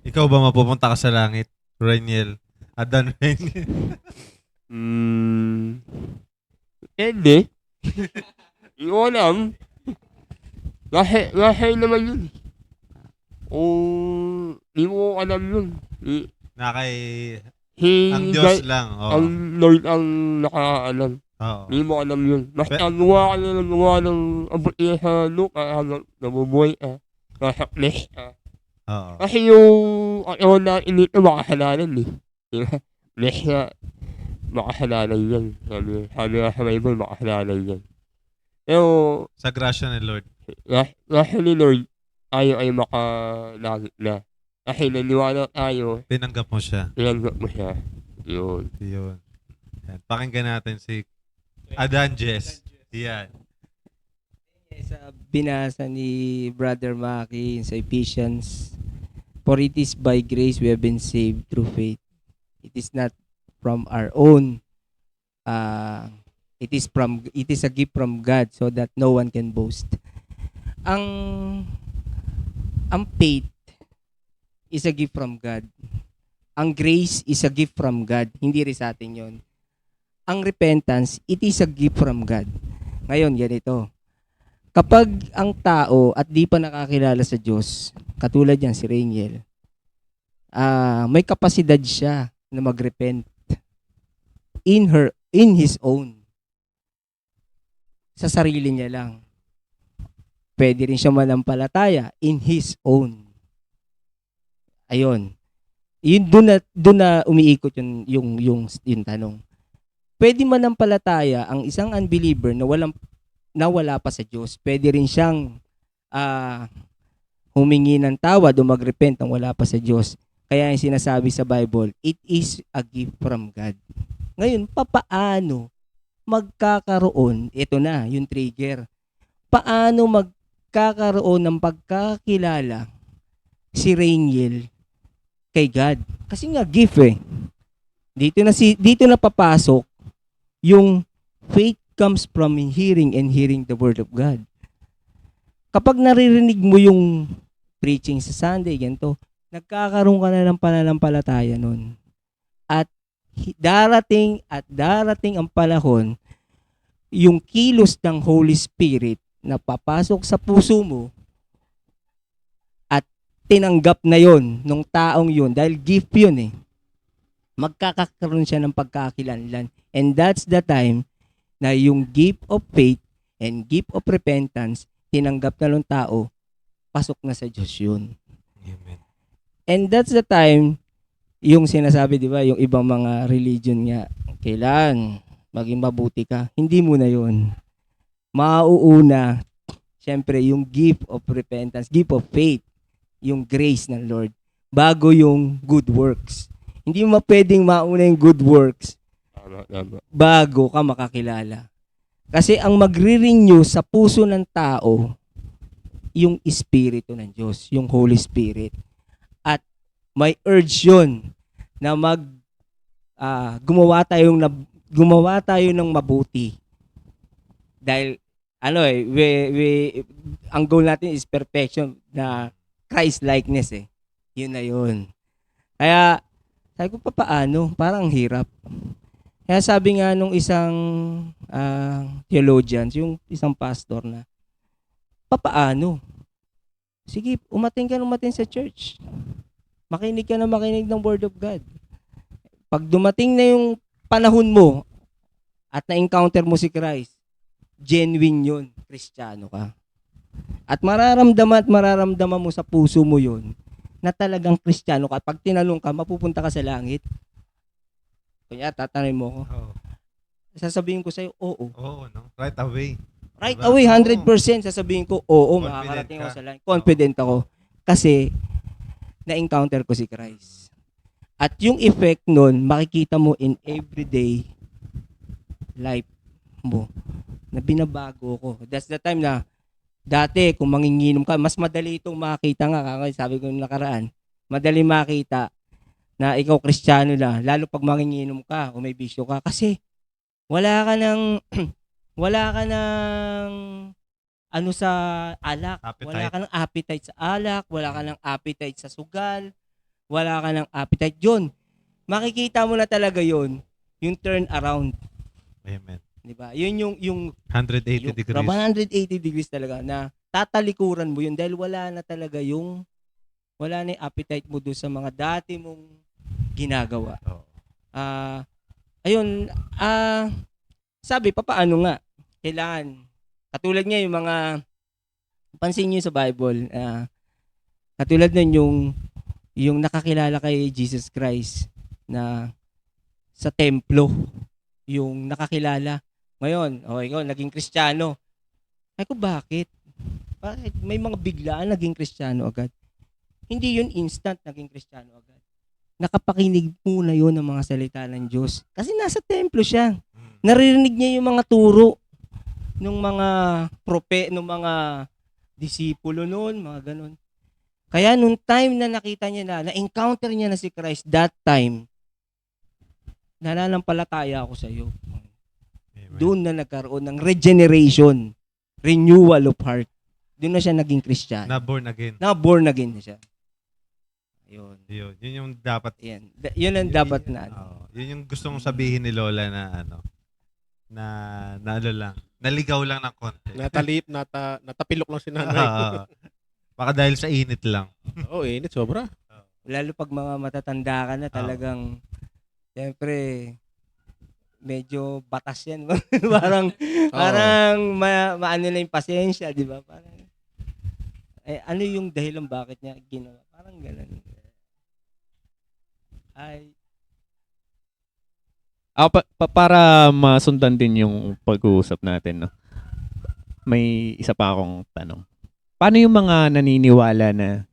Ikaw ba mapupunta ka sa langit? Reniel. Adan Reniel. Hindi. Hindi ko alam. Lahi naman yun. Hindi ko alam yun. Na kay ang Diyos lang. Oh. Ang Lord ang nakaalam. Oo. Hindi mo alam yun. Basta gawa ka na gawa ng abot niya sa lupa hanggang nabubuhay ka. Nasa flesh ka. Oo. Kasi yung katawan natin dito makasalanan eh. Diba? Flesh nga, makasalanan yan. Sabi nga sa Bible, makasalanan yan. Pero, Sa grasya ni Lord. nasa ni Lord, tayo ay makalangit na. Kasi naniwala tayo, Tinanggap mo siya. tinanggap mo siya. Yun. Yun. Yan. Pakinggan natin si Adanjes. Yan. Sa binasa ni Brother Maki sa Ephesians, for it is by grace we have been saved through faith. It is not from our own. It is a gift from God so that no one can boast. Ang faith is a gift from God. Ang grace is a gift from God. Hindi rin sa atin yon. Ang repentance, it is a gift from God. Ngayon, ganito. Kapag ang tao at di pa nakakilala sa Diyos, katulad yan si Rainiel, may kapasidad siya na mag-repent in his own. Sa sarili niya lang. Pwede rin siya manampalataya in his own. Ayun. Yun doon na umiikot yung tanong. Pwede manampalataya ang isang unbeliever na wala pa sa Diyos. Pwede rin siyang humingi ng tawad o mag-repent ang wala pa sa Diyos. Kaya yung sinasabi sa Bible, it is a gift from God. Ngayon, papaano magkakaroon, ito na, yung trigger. Paano magkakaroon ng pagkakilala si Rainiel kay God? Kasi nga gift eh. Dito na papasok yung faith comes from hearing and hearing the word of God. Kapag naririnig mo yung preaching sa Sunday, ganito, nagkakaroon ka na ng pananampalataya nun. At darating ang panahon, yung kilos ng Holy Spirit na papasok sa puso mo at tinanggap na yon nung taong yun, dahil gift yun eh, magkakaroon siya ng pagkakilanlan. And that's the time na yung gift of faith and gift of repentance, tinanggap na ng tao, pasok na sa Diyos yun. Amen. And that's the time, yung sinasabi, di ba, yung ibang mga religion nga, kailan maging mabuti ka. Hindi mo na yun. Mauuna, syempre, yung gift of repentance, gift of faith, yung grace ng Lord, bago yung good works. Hindi mo pwedeng mauna yung good works Tama. bago ka makakilala. Kasi ang magre-renew sa puso ng tao, yung Espiritu ng Diyos, yung Holy Spirit. At may urge yun na gumawa tayo ng mabuti. Dahil ang goal natin is perfection, na Christ likeness eh. Yun na yun. Kaya sabi ko, paano? Parang hirap. Kaya sabi nga nung isang theologians, yung isang pastor na, paano? Sige, umating sa church. Makinig ka ng Word of God. Pag dumating na yung panahon mo at na-encounter mo si Christ, genuine yun, Kristiyano ka. At mararamdaman mo sa puso mo yun na talagang Kristiyano ka. Pag tinanong ka, mapupunta ka sa langit. Kaya tatanungin mo ako, Oo. sasabihin ko sa'yo, oo. Oo, no? Right away. Right Diba? away, Oo. 100% sasabihin ko, oo, Confident makakarating ako ka. sa langit. Confident ako. Kasi, na-encounter ko si Christ. At yung effect nun, makikita mo in everyday life mo na binabago ko. That's the time na dati kung manginginom ka, mas madali itong makita nga, sabi ko nung nakaraan, madali makita na ikaw Kristiyano na, lalo pag manginginom ka o may bisyo ka, kasi wala ka ng ano sa alak, Appetite. wala ka ng appetite sa alak, wala ka ng appetite sa sugal, wala ka ng appetite yun. Makikita mo na talaga yun, yung turn around, Amen. di ba? Yun yung 180 degrees. 180 degrees talaga na tatalikuran mo yun dahil wala na yung appetite mo doon sa mga dati mong ginagawa. Oo. Ayun, Sabi, papaano nga? Kailangan. Katulad niya yung mga, pansin niyo sa Bible, katulad nun yung nakakilala kay Jesus Christ na sa templo, yung nakakilala. Ngayon, ikaw, naging Kristiyano. Ay ko, bakit? Bakit? May mga biglaan naging Kristiyano agad. Hindi yun instant naging Kristiyano agad. Nakapakinig muna yun ng mga salita ng Diyos. Kasi nasa templo siya. Naririnig niya yung mga turo ng mga ng mga disipulo noon, mga ganun. Kaya nung time na nakita niya na-encounter niya na si Christ, that time, nananampalataya ako sa iyo. Amen. Doon na nagkaroon ng regeneration, renewal of heart. Doon na siya naging Christian. Na born again. Na born again na siya. Ayun. Yun yung dapat. Yan. Yun ang dapat na ano. Yun yung gusto kong sabihin ni Lola na na ano lang. Naligaw lang ng konti. Natapilok lang si nanay. Baka dahil sa init lang. Oo, init sobra. Lalo pag mga matatanda ka na talagang, siyempre, medyo batas yan. parang maano na yung pasensya, di ba? Parang, ano yung dahilan bakit niya ginawa? Parang gano'n. Ay, Para masundan din yung pag-uusap natin, no? May isa pa akong tanong. Paano yung mga naniniwala na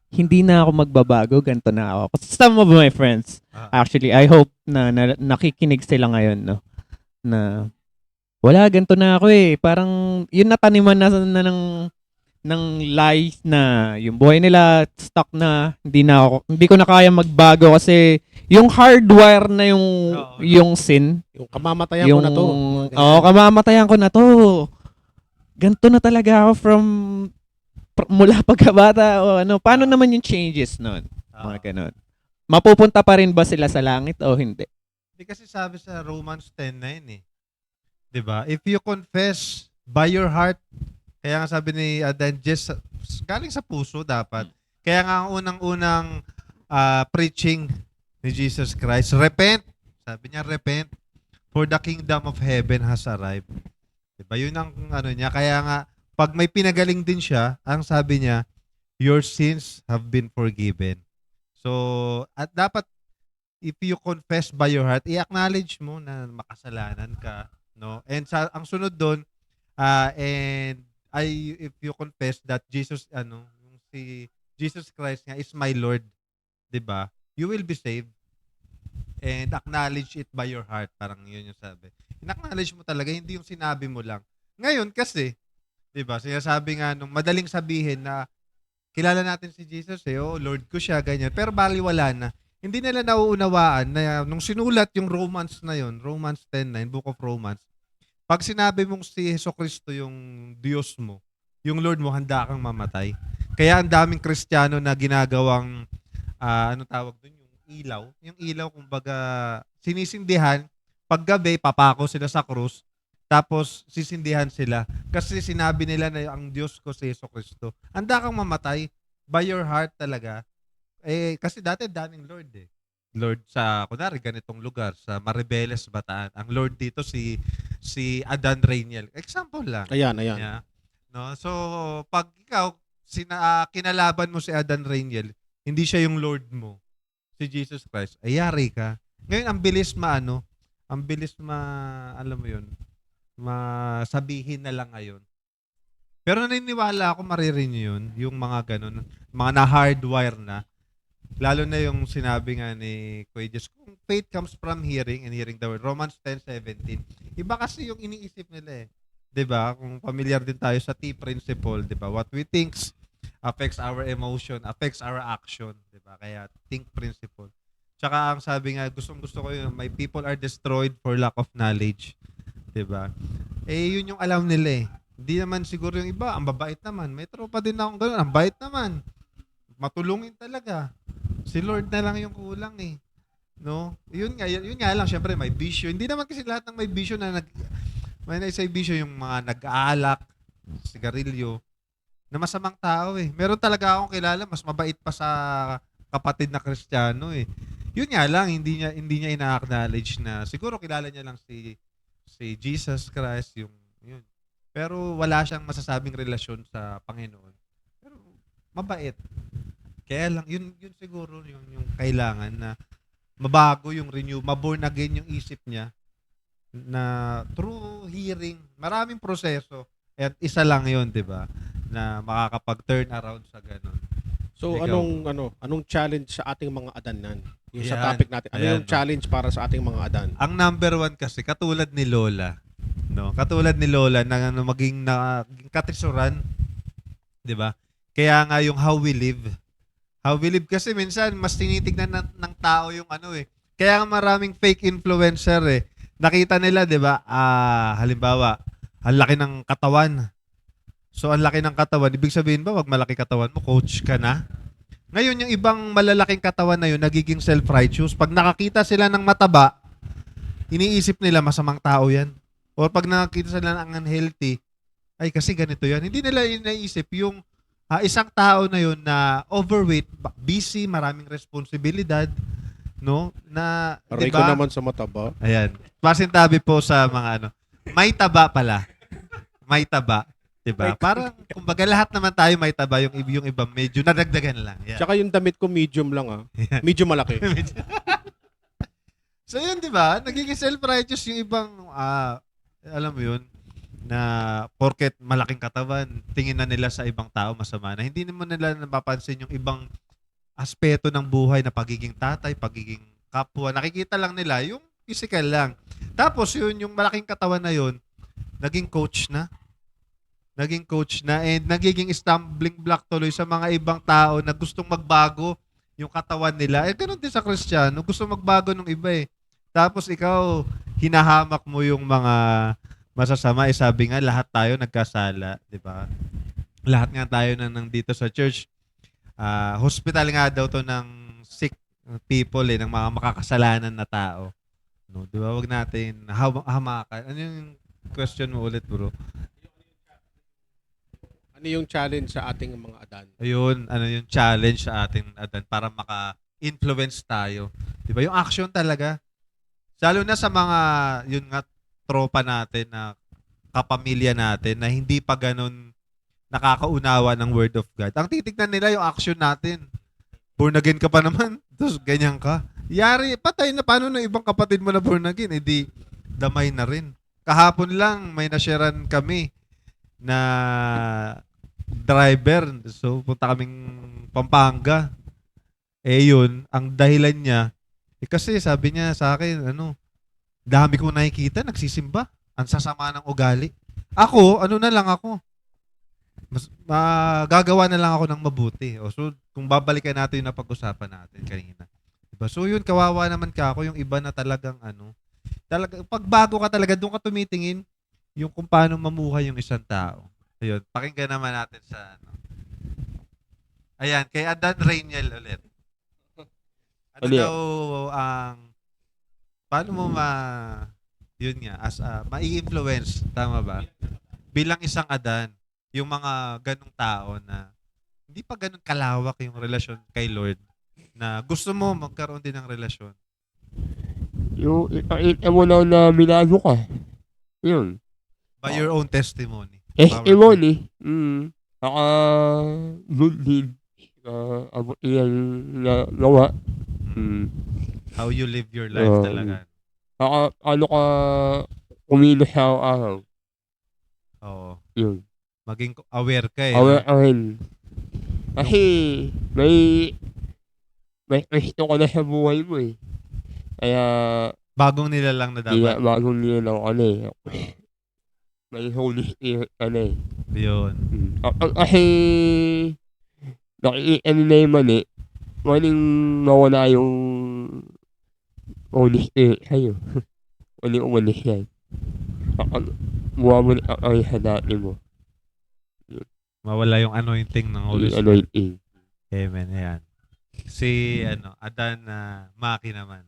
hindi na ako magbabago, ganito na ako? Some of my friends, actually, I hope na nakikinig sila ngayon, no? Na wala, ganito na ako eh. Parang yun nataniman na ng lies na yung buhay nila stuck na, hindi ko na kaya magbago kasi yung hardwire na yung sin, Yung kamamatayan ko na to. kamamatayan ko na to. Ganto na talaga ako mula pagkabata o ano. Paano naman yung changes nun? Mga ganun. Mapupunta pa rin ba sila sa langit o hindi? Hindi kasi sabi sa Romans 10:9 eh. 'Di ba? If you confess by your heart, kaya nga sabi ni Adan, just galing sa puso dapat. Kaya nga ang unang-unang preaching ni Jesus Christ, repent. Sabi niya, repent, for the kingdom of heaven has arrived. Diba? Yun ang ano niya. Kaya nga, pag may pinagaling din siya, ang sabi niya, your sins have been forgiven. So, at dapat, if you confess by your heart, i-acknowledge mo na makasalanan ka. No? And ang sunod doon, if you confess that Jesus Christ nga is my Lord, 'di ba? You will be saved. And acknowledge it by your heart. Parang yun yung sabi. In-acknowledge mo talaga, hindi yung sinabi mo lang. Ngayon kasi, 'di ba? Sinasabi nga nung madaling sabihin na kilala natin si Jesus Lord ko siya, ganyan. Pero baliwala na. Hindi nila nauunawaan na nung sinulat yung Romans na yun, Romans 10:9, Book of Romans, pag sinabi mong si Jesucristo yung Diyos mo, yung Lord mo, handa kang mamatay. Kaya ang daming Kristiyano na ginagawang, anong tawag doon? Yung ilaw, kumbaga, sinisindihan, paggabi, papako sila sa krus, tapos sisindihan sila. Kasi sinabi nila na ang Diyos ko si Jesucristo. Handa kang mamatay by your heart talaga. Kasi dati daming Lord eh. Lord sa, kunwari, ganitong lugar, sa Maribeles, Bataan. Ang Lord dito si Adan Rainiel. Example lang. Ayan. Yeah. No? So, pag ikaw, kinalaban mo si Adan Rainiel, hindi siya yung Lord mo, si Jesus Christ, ay yari ka. Ngayon, ang bilis alam mo yun, masabihin na lang ngayon. Pero naniniwala ako maririnig yun, yung mga ganun, mga na-hardwire na. Lalo na yung sinabi nga ni Kuya Jess, kung faith comes from hearing and hearing the word. Romans 10:17. Iba kasi yung iniisip nila eh. 'Di ba? Kung familiar din tayo sa T principle, 'di ba? What we think affects our emotion, affects our action, 'di ba? Kaya think principle. Tsaka ang sabi nga, gustong-gusto ko yun, my people are destroyed for lack of knowledge. 'Di ba? Yun yung alam nila eh. Hindi naman siguro yung iba, ang babait naman. May tropa din akong gano'n, ang bait naman. Matulungin talaga. Si Lord na lang yung kulang eh. No? Yun nga lang, syempre may bisyo. Hindi naman kasi lahat ng may bisyo na may naisay bisyo yung mga nag-aalak, sigarilyo, na masamang tao eh. Meron talaga akong kilala, mas mabait pa sa kapatid na Kristiyano eh. Yun nga lang, hindi niya ina-acknowledge na siguro kilala niya lang si si Jesus Christ, yun. Pero wala siyang masasabing relasyon sa Panginoon. Pero mabait. Kaya lang, yun siguro yung kailangan na mabago yung renew, maborn again yung isip niya na through hearing, maraming proseso. At isa lang yun, di ba? Na makakapag-turn around sa ganun. So Ikaw. anong challenge sa ating mga adanan? Yung sa Ayan. topic natin. Ano Ayan, yung no? challenge para sa ating mga adan? Ang number one kasi, katulad ni Lola, no? Katulad ni Lola na maging katrisuran, 'di ba? Kaya nga yung how we live kasi minsan mas tinitignan ng tao yung ano eh. Kaya nga maraming fake influencer eh. Nakita nila, 'di ba? Halimbawa, ang laki ng katawan. So ang laki ng katawan, ibig sabihin ba wag malaki katawan mo, coach ka na? Ngayon yung ibang malalaking katawan na yun nagiging self-righteous. Pag nakakita sila ng mataba, iniisip nila masamang tao yan. Or pag nakakita sila ng unhealthy, ay kasi ganito yan. Hindi nila iniisip yung isang tao na yun na overweight, busy, maraming responsibilidad, no? Na, Aray di ko ba? naman sa mataba. Ayan. Pasintabi po sa mga ano. May taba pala. May taba. Diba? Parang, kumbaga lahat naman tayo may taba, yung iba medyo nadagdagan lang. Yeah. Tsaka yung damit ko medium lang Medyo malaki. So yun, di ba? Nagiging self-righteous yung ibang, alam mo yun, na porket malaking katawan, tingin na nila sa ibang tao masama na. Hindi naman nila napapansin yung ibang aspeto ng buhay na pagiging tatay, pagiging kapwa. Nakikita lang nila yung physical lang. Tapos yun, yung malaking katawan na yun, naging coach na and nagiging stumbling block tuloy sa mga ibang tao na gustong magbago yung katawan nila. Ganun din sa Kristiyano, gusto magbago ng iba eh. Tapos ikaw, hinahamak mo yung mga masasama. Sabi nga, lahat tayo nagkasala, di ba? Lahat nga tayo na nandito sa church. Hospital nga daw to ng sick people ng mga makakasalanan na tao. No, di ba? Wag natin hamakan. Ano yung question mo ulit, bro? Ano yung challenge sa ating mga adan? Ayun, ano yung challenge sa ating adan para maka-influence tayo. 'Di ba? Yung action talaga. Lalo na sa mga yun nga tropa natin na kapamilya natin na hindi pa ganun nakakaunawa ng word of God. Ang titignan nila yung action natin. Born again ka pa naman, tapos ganyan ka. Yari, patay na paano ng ibang kapatid mo na born again? Di damay na rin. Kahapon lang may nasharean kami na driver. So, punta kaming Pampanga. Yun, ang dahilan niya, kasi sabi niya sa akin, dami kong nakikita, nagsisimba. Ang sasama ng ugali. Ako, ano na lang ako. Gagawa na lang ako ng mabuti. So, kung babalikan natin yung napag-usapan natin kanina. Diba? So, yun, kawawa naman ka ako. Yung iba na talagang, pagbago ka talaga, doon ka tumitingin yung kung paano mamuhay yung isang tao. Ayun, pakinggan naman natin sa Ayan, kay Adan Rainiel ulit. Ano Ano yan? daw paano mo yun nga, mai-influence, tama ba? Bilang isang Adan, yung mga ganong tao na hindi pa ganun kalawak yung relasyon kay Lord na gusto mo magkaroon din ng relasyon. Yung ipakita mo lang na minago ka. Yun. By your own testimony. Testimony. Good deed. Abot yan na gawa. How you live your life talaga. Ano ka kumilos sa araw. Oo. Yun. Maging aware ka eh. Aware. Kasi may Kristo ka na sa buhay mo eh. Kaya Bagong nilalang na dapat. bagong niya lang ka na eh. May Holy Spirit ka na eh. Yun. Kasi nakikita nila yung mali, maling mawala yung Holy Spirit sa'yo. Maling umalis yan. Buwabalik ang sa dati mo. Mawala yung anointing ng Holy Yung Spirit. anointing. Amen. Ayan. Si Adan Maki naman.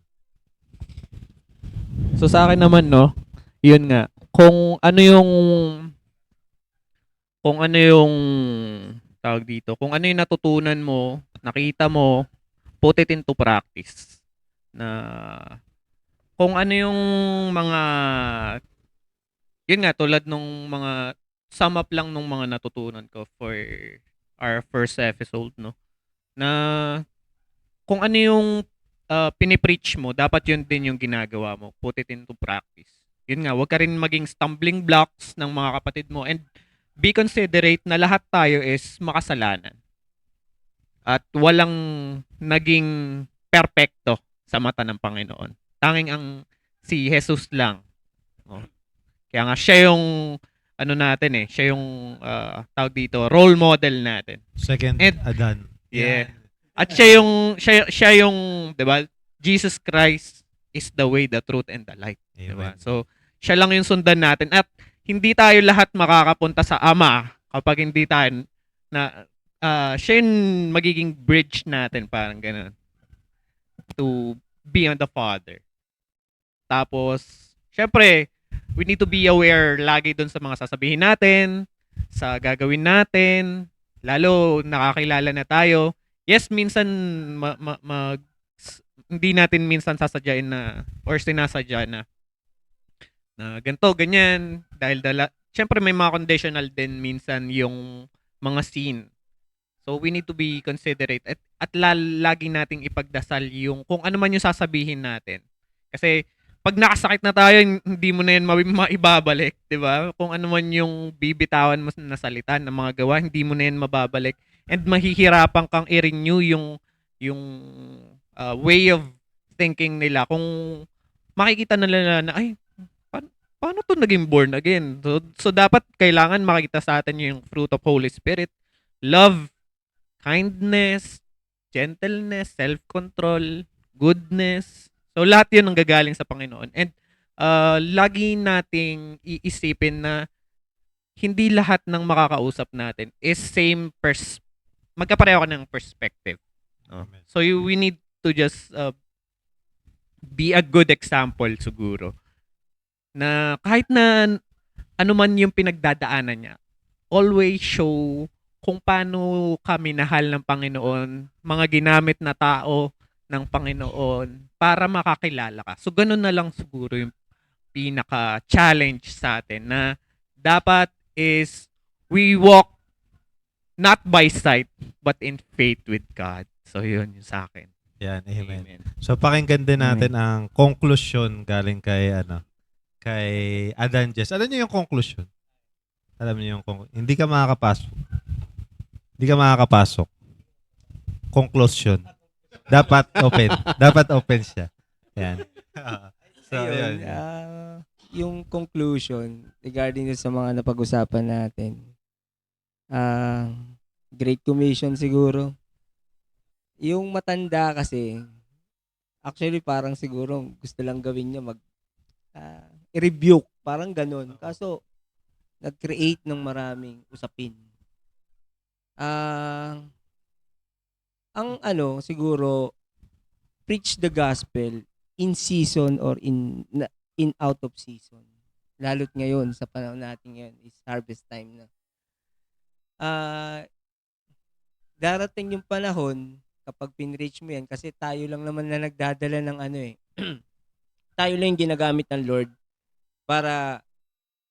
So sa akin naman, no, yun nga, kung ano yung tawag dito, kung ano yung natutunan mo, nakita mo, put it into practice. Na kung ano yung mga yun nga, tulad nung mga, sum up lang nung mga natutunan ko for our first episode, no? Na kung ano yung pinipreach mo, dapat yun din yung ginagawa mo. Put it into practice. Yun nga, huwag ka rin maging stumbling blocks ng mga kapatid mo, and be considerate na lahat tayo is makasalanan. At walang naging perpekto sa mata ng Panginoon. Tanging ang si Jesus lang. Oh. Kaya nga siya yung ano natin siya yung tawag dito, role model natin. Second And- Adan. Yeah. At siya yung 'di ba? Jesus Christ is the way, the truth and the light, 'di ba? Amen. So siya lang yung sundan natin, at hindi tayo lahat makakapunta sa Ama kapag hindi tayo na siya yung magiging bridge natin, parang gano'n, to be on the Father. Tapos, syempre, we need to be aware lagi dun sa mga sasabihin natin, sa gagawin natin, lalo nakakilala na tayo. Yes, minsan hindi natin minsan sasadyain na or sinasadya na ganito, ganyan, dahil syempre may mga conditional din minsan yung mga scene. So we need to be considerate at lagi nating ipagdasal yung kung ano man yung sasabihin natin. Kasi pag nakasakit na tayo, hindi mo na yan maibabalik, 'di ba? Kung ano man yung bibitawan mo na salita, na mga gawa, hindi mo na yan mababalik, and mahihirapan kang i-renew yung way of thinking nila kung makikita nila na ay paano to naging born again. So dapat kailangan makita sa atin yung fruit of Holy Spirit, love, kindness, gentleness, self-control, goodness. So lahat 'yun ang gagaling sa Panginoon. And lagi nating iisipin na hindi lahat ng makakausap natin is magkapareho ka ng perspective. Amen. So we need to just be a good example siguro. Na kahit na ano man yung pinagdadaanan niya, always show kung paano ka minahal ng Panginoon, mga ginamit na tao ng Panginoon para makakilala ka. So ganun na lang siguro yung pinaka-challenge sa atin, na dapat is we walk not by sight but in faith with God. So yun yung sa akin. Yan, amen. So pakinggan din natin ang conclusion galing kay kay Adan Jess. Alam niyo yung conclusion? Alam niyo yung hindi ka makakapasok. Hindi ka makakapasok. Conclusion. Dapat open. Dapat open siya. Yan. So, Ayun, yun. yung conclusion regarding sa mga napag-usapan natin. Great Commission siguro. Yung matanda kasi, actually parang siguro gusto lang gawin niya i-rebuke, parang ganun. Kaso, nag-create ng maraming usapin. Ang siguro, preach the gospel in season or in out of season. Lalo't ngayon, sa panahon natin ngayon, is harvest time na. Darating yung panahon, kapag pinreach mo yan, kasi tayo lang naman na nagdadala ng tayo lang yung ginagamit ng Lord para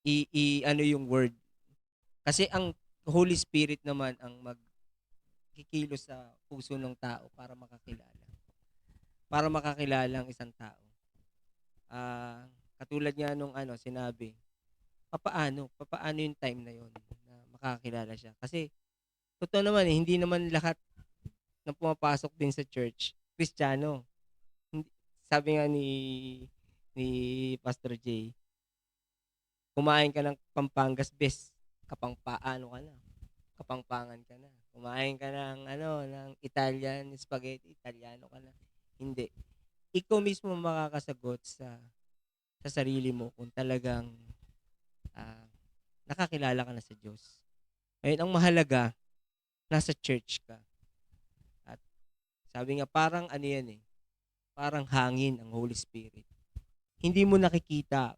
yung word. Kasi ang Holy Spirit naman ang magkikilos sa puso ng tao para makakilala. Para makakilala ang isang tao. Katulad nga nung sinabi, papaano yung time na yon na makakilala siya. Kasi totoo naman hindi naman lahat na pumapasok din sa church Kristiyano. Sabi nga ni Pastor J, kumain ka ng Pampangas best, kapangpangan ka na. Kumain ka ng ng Italian spaghetti, Italiano ka na. Hindi. Ikaw mismo makakasagot sa sarili mo kung talagang nakakilala ka na sa Diyos. Ngayon, ang mahalaga, nasa church ka. At sabi nga, parang parang hangin ang Holy Spirit. Hindi mo nakikita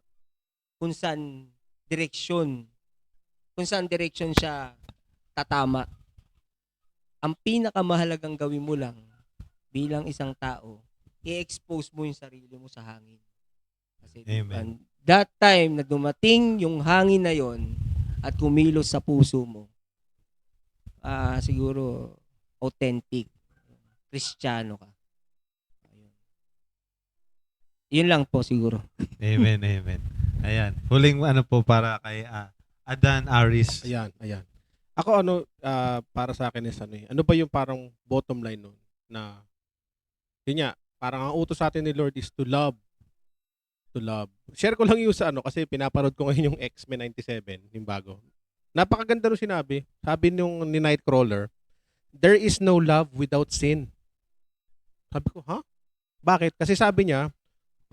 kung saan direksyon siya tatama. Ang pinakamahalagang gawin mo lang bilang isang tao, i-expose mo yung sarili mo sa hangin. Kasi Amen. that time na dumating yung hangin na yon at kumilos sa puso mo, siguro authentic, Kristiyano ka. Ayun. Yun lang po siguro. Amen, amen. Ayan. Huling ano po para kay Adan Aris. Ayan. Ako para sa akin is ano ba yung parang bottom line nun na yun nga, parang ang utos sa atin ni Lord is to love. To love. Share ko lang yung sa kasi pinaparod ko ngayon yung X-Men 97, yung bago. Napakaganda nung sinabi. Sabi nung ni Nightcrawler, there is no love without sin. Sabi ko, ha? Bakit? Kasi sabi niya,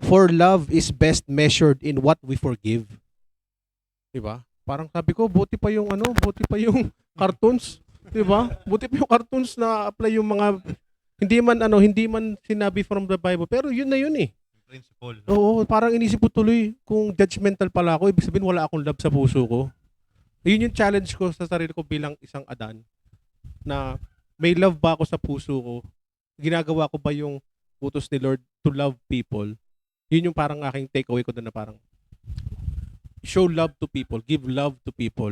for love is best measured in what we forgive. Diba? Parang sabi ko, buti pa yung cartoons. Diba? Buti pa yung cartoons na apply yung mga, hindi man sinabi from the Bible, pero yun na yun eh. Principle. Oo, parang inisip ko tuloy, kung judgmental pala ako, ibig sabihin wala akong love sa puso ko. Yun yung challenge ko sa sarili ko bilang isang Adan, na may love ba ako sa puso ko? Ginagawa ko ba yung utos ni Lord to love people? Yun yung parang aking takeaway ko doon na parang show love to people, give love to people.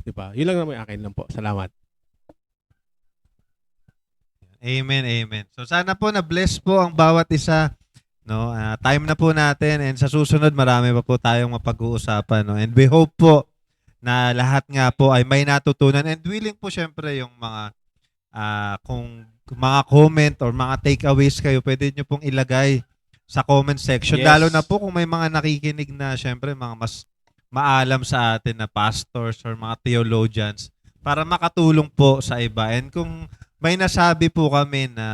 Diba? Yun lang naman yung akin lang po. Salamat. Amen, amen. So sana po na-bless po ang bawat isa. No, time na po natin, and sa susunod marami pa po tayong mapag-uusapan, no. And we hope po na lahat nga po ay may natutunan, and willing po syempre yung mga kung mga comment or mga takeaways kayo, pwede nyo pong ilagay sa comment section. Yes. Lalo na po kung may mga nakikinig na syempre mga mas maalam sa atin na pastors or mga theologians, para makatulong po sa iba. And kung may nasabi po kami na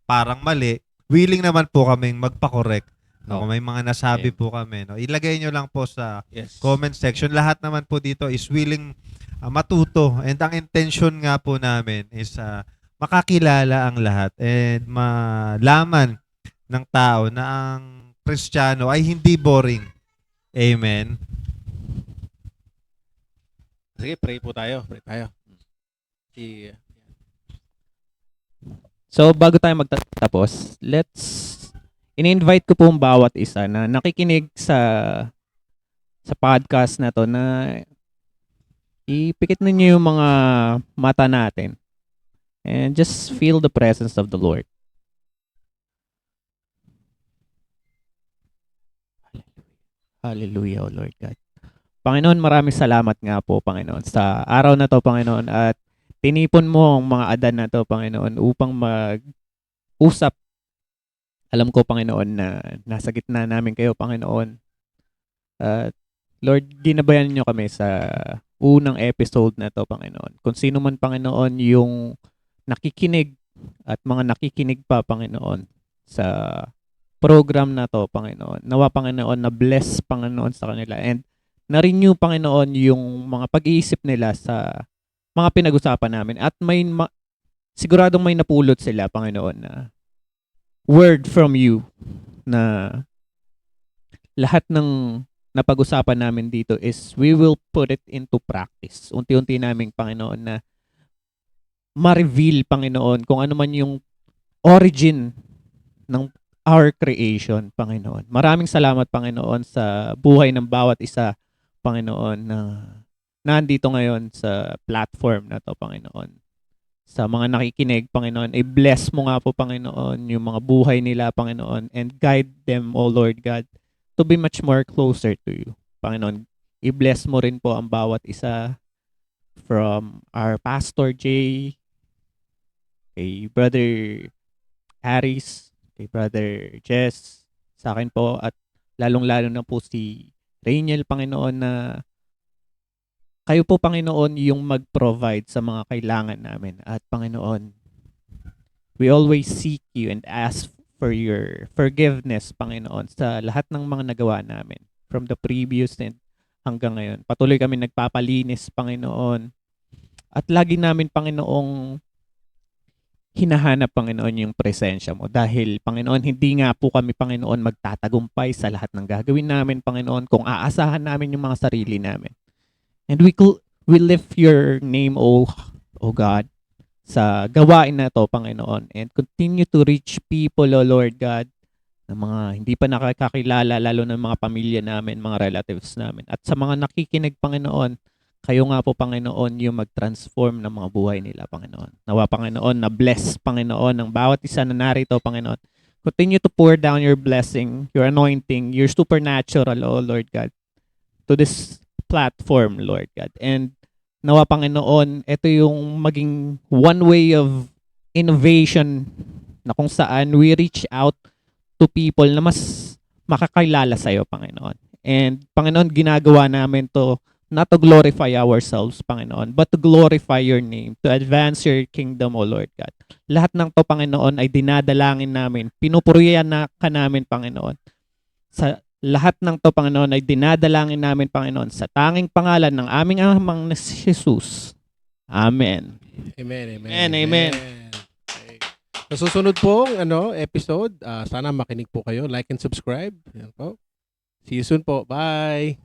parang mali, willing naman po kaming magpa-correct. No? Kung may mga nasabi po kami, no? Ilagay nyo lang po sa comment section. Lahat naman po dito is willing matuto. And ang intention nga po namin is makakilala ang lahat and malaman ng tao na ang Kristiyano ay hindi boring. Amen. Sige, pray po tayo. Pray tayo. So, bago tayo magtatapos, ini-invite ko po ang bawat isa na nakikinig sa podcast na to na ipikit ninyo yung mga mata natin and just feel the presence of the Lord. Hallelujah, O Lord God. Panginoon, maraming salamat nga po, Panginoon, sa araw na to, Panginoon, at tinipon mo ang mga Adan na to, Panginoon, upang mag-usap. Alam ko, Panginoon, na nasa gitna namin kayo, Panginoon. Lord, ginabayan nyo kami sa unang episode na to, Panginoon. Kung sino man, Panginoon, yung nakikinig at mga nakikinig pa, Panginoon, sa program na to, Panginoon. Nawa, Panginoon, na bless, Panginoon, sa kanila. And na-renew, Panginoon, yung mga pag-iisip nila sa mga pinag-usapan namin. At siguradong may napulot sila, Panginoon, na word from you na lahat ng napag-usapan namin dito is we will put it into practice. Unti-unti namin, Panginoon, na ma-reveal, Panginoon, kung ano man yung origin ng our creation, Panginoon. Maraming salamat, Panginoon, sa buhay ng bawat isa, Panginoon, na nandito ngayon sa platform na to, Panginoon. Sa mga nakikinig, Panginoon, i-bless mo nga po, Panginoon, yung mga buhay nila, Panginoon, and guide them, O Lord God, to be much more closer to you. Panginoon, i-bless mo rin po ang bawat isa from our Pastor Jay, kay Brother Aris, kay Brother Jess, sa akin po, at lalong-lalo na po si Rainiel, Panginoon, na kayo po, Panginoon, yung mag-provide sa mga kailangan namin. At Panginoon, we always seek you and ask for your forgiveness, Panginoon, sa lahat ng mga nagawa namin. From the previous and hanggang ngayon. Patuloy kami nagpapalinis, Panginoon. At lagi namin, Panginoong, hinahanap, Panginoon, yung presensya mo. Dahil, Panginoon, hindi nga po kami, Panginoon, magtatagumpay sa lahat ng gagawin namin, Panginoon, kung aasahan namin yung mga sarili namin. And we lift your name, O God, sa gawain na to, Panginoon. And continue to reach people, O Lord God, ng mga hindi pa nakakakilala, lalo ng mga pamilya namin, mga relatives namin. At sa mga nakikinig, Panginoon, kayo nga po, Panginoon, yung mag-transform ng mga buhay nila, Panginoon. Nawa, Panginoon, na bless, Panginoon, ng bawat isa na narito, Panginoon. Continue to pour down your blessing, your anointing, your supernatural, oh Lord God, to this platform, Lord God. And nawa, Panginoon, ito yung maging one way of innovation na kung saan we reach out to people na mas makakilala sa'yo, Panginoon. And Panginoon, ginagawa namin to not to glorify ourselves, Panginoon, but to glorify your name, to advance your kingdom, O Lord God. Lahat ng to, Panginoon, ay dinadalangin namin. Pinupurihan na ka namin, Panginoon. Sa lahat ng to, Panginoon, ay dinadalangin namin, Panginoon, sa tanging pangalan ng aming amang na si Jesus. Amen. Amen, amen. Amen, amen. Okay. Sa susunod pong episode, sana makinig po kayo. Like and subscribe. Yan po. See you soon po. Bye.